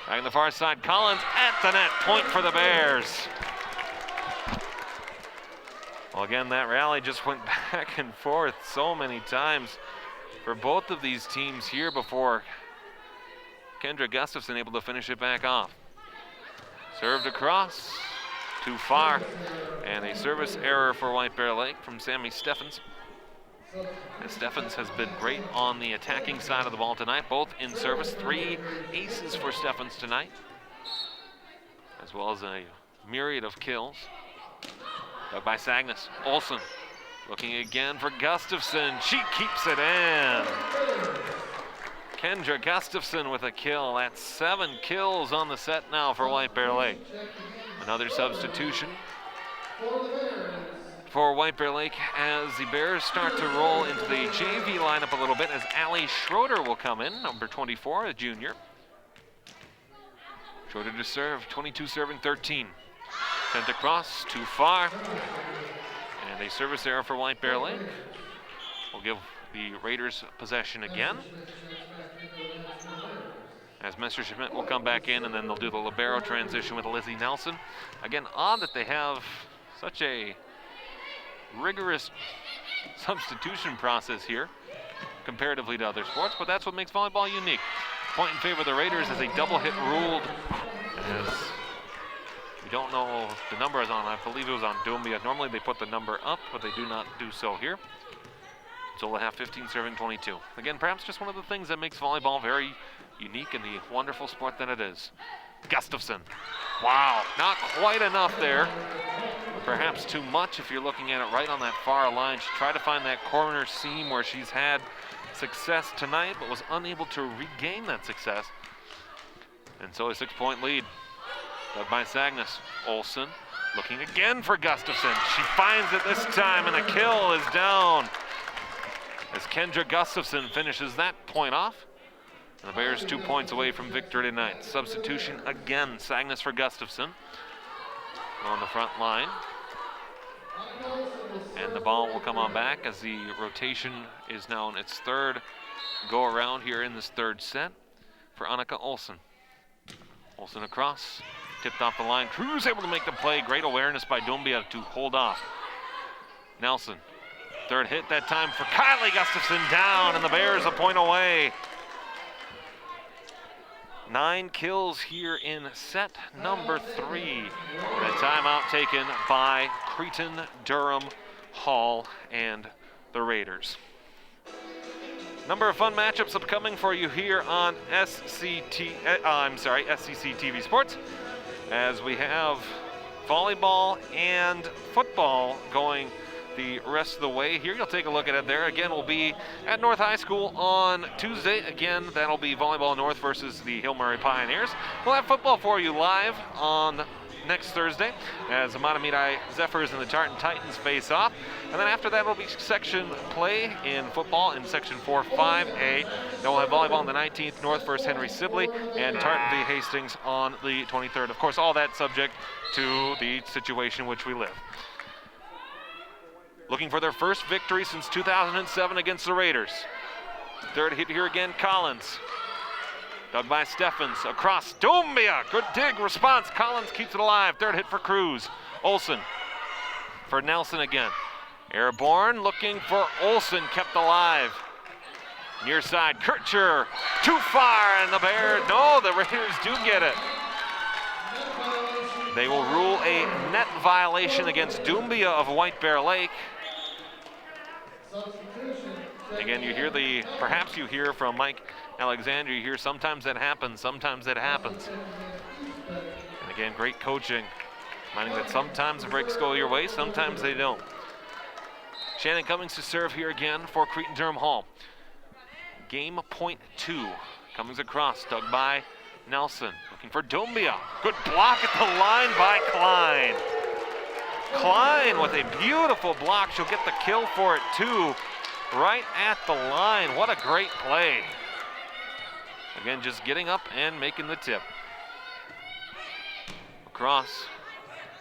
Back on the far side, Collins at the net. Point for the Bears. Well, again, that rally just went back and forth so many times for both of these teams here before Kendra Gustafson able to finish it back off. Served across, too far, and a service error for White Bear Lake from Sammy Steffens. And Steffens has been great on the attacking side of the ball tonight, both in service. 3 aces for Steffens tonight, as well as a myriad of kills. Dug by Sagnas. Olsen looking again for Gustafson. She keeps it in. Kendra Gustafson with a kill. That's 7 kills on the set now for White Bear Lake. Another substitution for White Bear Lake as the Bears start to roll into the JV lineup a little bit, as Allie Schroeder will come in, number 24, a junior. Schroeder to serve, 22 serving 13. Sent across, too far. And a service error for White Bear Lake. We'll give the Raiders possession again, as Messerschmidt will come back in, and then they'll do the libero transition with Lizzie Nelson. Again, odd that they have such a rigorous substitution process here comparatively to other sports, but that's what makes volleyball unique. Point in favor of the Raiders as a double hit ruled. As we don't know if the number is on. I believe it was on Dumbia. Normally they put the number up, but they do not do so here. So we'll have 15 serving 22. Again, perhaps just one of the things that makes volleyball very unique and the wonderful sport that it is. Gustafson. Wow, not quite enough there. Perhaps too much if you're looking at it right on that far line. She tried to find that corner seam where she's had success tonight, but was unable to regain that success. And so a 6-point lead. Led by Sagnas. Olsen looking again for Gustafson. She finds it this time, and a kill is down as Kendra Gustafson finishes that point off. And the Bears 2 points away from victory tonight. Substitution again, Sagnas for Gustafson on the front line. And the ball will come on back as the rotation is now in its third go around here in this third set for Annika Olsen. Olsen across, tipped off the line. Cruz able to make the play. Great awareness by Dumbia to hold off. Nelson, third hit that time for Kylie Gustafson, down, and the Bears a point away. 9 kills here in set number 3. And a timeout taken by Cretin-Derham Hall and the Raiders. Number of fun matchups upcoming for you here on SCC TV Sports, as we have volleyball and football going the rest of the way here. You'll take a look at it there. Again, we'll be at North High School on Tuesday. Again, that'll be Volleyball North versus the Hill Murray Pioneers. We'll have football for you live on next Thursday as the Matamidi Zephyrs and the Tartan Titans face off. And then after that, it'll be section play in football in section 4-5A. Then we'll have volleyball on the 19th, North versus Henry Sibley, and Tartan v. Hastings on the 23rd. Of course, all that subject to the situation in which we live. Looking for their first victory since 2007 against the Raiders. Third hit here again, Collins. Dug by Steffens, across, Dumbia, good dig, response, Collins keeps it alive. Third hit for Cruz. Olsen for Nelson again. Airborne looking for Olsen, kept alive. Near side, Kircher, too far, and the Bears, no, the Raiders do get it. They will rule a net violation against Dumbia of White Bear Lake. Again, you hear perhaps you hear from Mike Alexander, you hear sometimes that happens, sometimes it happens. And again, great coaching, finding that sometimes the breaks go your way, sometimes they don't. Shannon Cummings to serve here again for Cretin-Derham Hall. Game point 2. Cummings across, dug by Nelson, looking for Dumbia. Good block at the line by Klein. Klein with a beautiful block. She'll get the kill for it too, right at the line. What a great play. Again, just getting up and making the tip. Across,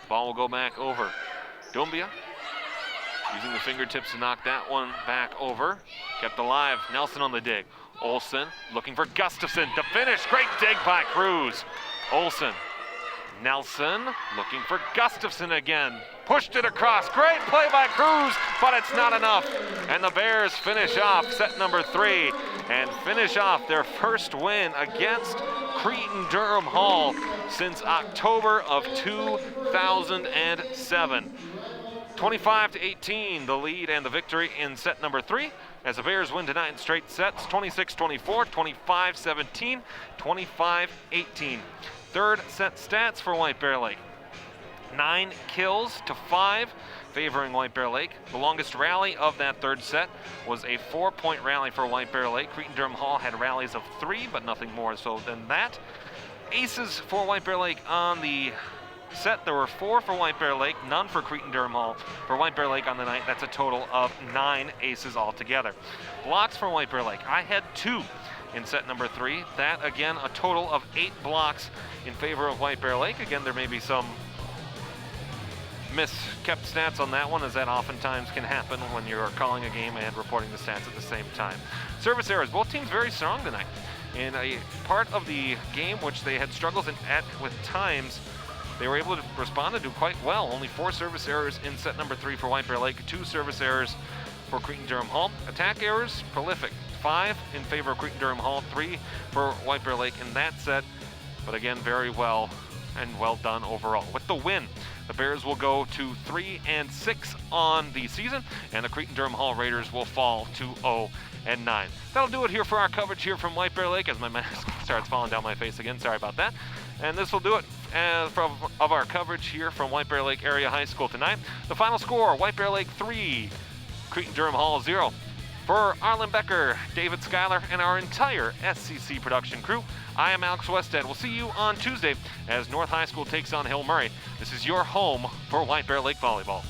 ball will go back over. Dumbia using the fingertips to knock that one back over. Kept alive, Nelson on the dig. Olsen looking for Gustafson to finish. Great dig by Cruz. Olsen, Nelson looking for Gustafson again. Pushed it across. Great play by Cruz, but it's not enough. And the Bears finish off set number 3 and finish off their first win against Cretin-Derham Hall since October of 2007. 25-18, the lead and the victory in set number 3, as the Bears win tonight in straight sets, 26-24, 25-17, 25-18. Third set stats for White Bear Lake. 9 kills to 5, favoring White Bear Lake. The longest rally of that third set was a 4-point rally for White Bear Lake. Cretin-Derham Hall had rallies of 3, but nothing more so than that. Aces for White Bear Lake on the set. There were 4 for White Bear Lake, none for Cretin-Derham Hall. For White Bear Lake on the night, that's a total of 9 aces altogether. Blocks for White Bear Lake. I had 2 in set number 3. That, again, a total of 8 blocks in favor of White Bear Lake. Again, there may be some miskept stats on that one, as that oftentimes can happen when you're calling a game and reporting the stats at the same time. Service errors, both teams very strong tonight. In a part of the game which they had struggles at with times, they were able to respond and do quite well. Only 4 service errors in set number 3 for White Bear Lake, 2 service errors for Cretin-Derham Hall. Attack errors, prolific. 5 in favor of Cretin-Derham Hall, 3 for White Bear Lake in that set. But again, very well and well done overall. With the win, the Bears will go to 3-6 on the season, and the Cretin-Derham Hall Raiders will fall to 0-9. That'll do it here for our coverage here from White Bear Lake as my mask starts falling down my face again. Sorry about that. And this will do it of our coverage here from White Bear Lake Area High School tonight. The final score, White Bear Lake 3, Cretin-Derham Hall 0. For Arlen Becker, David Schuyler, and our entire SCC production crew, I am Alex Westhead. We'll see you on Tuesday as North High School takes on Hill Murray. This is your home for White Bear Lake Volleyball.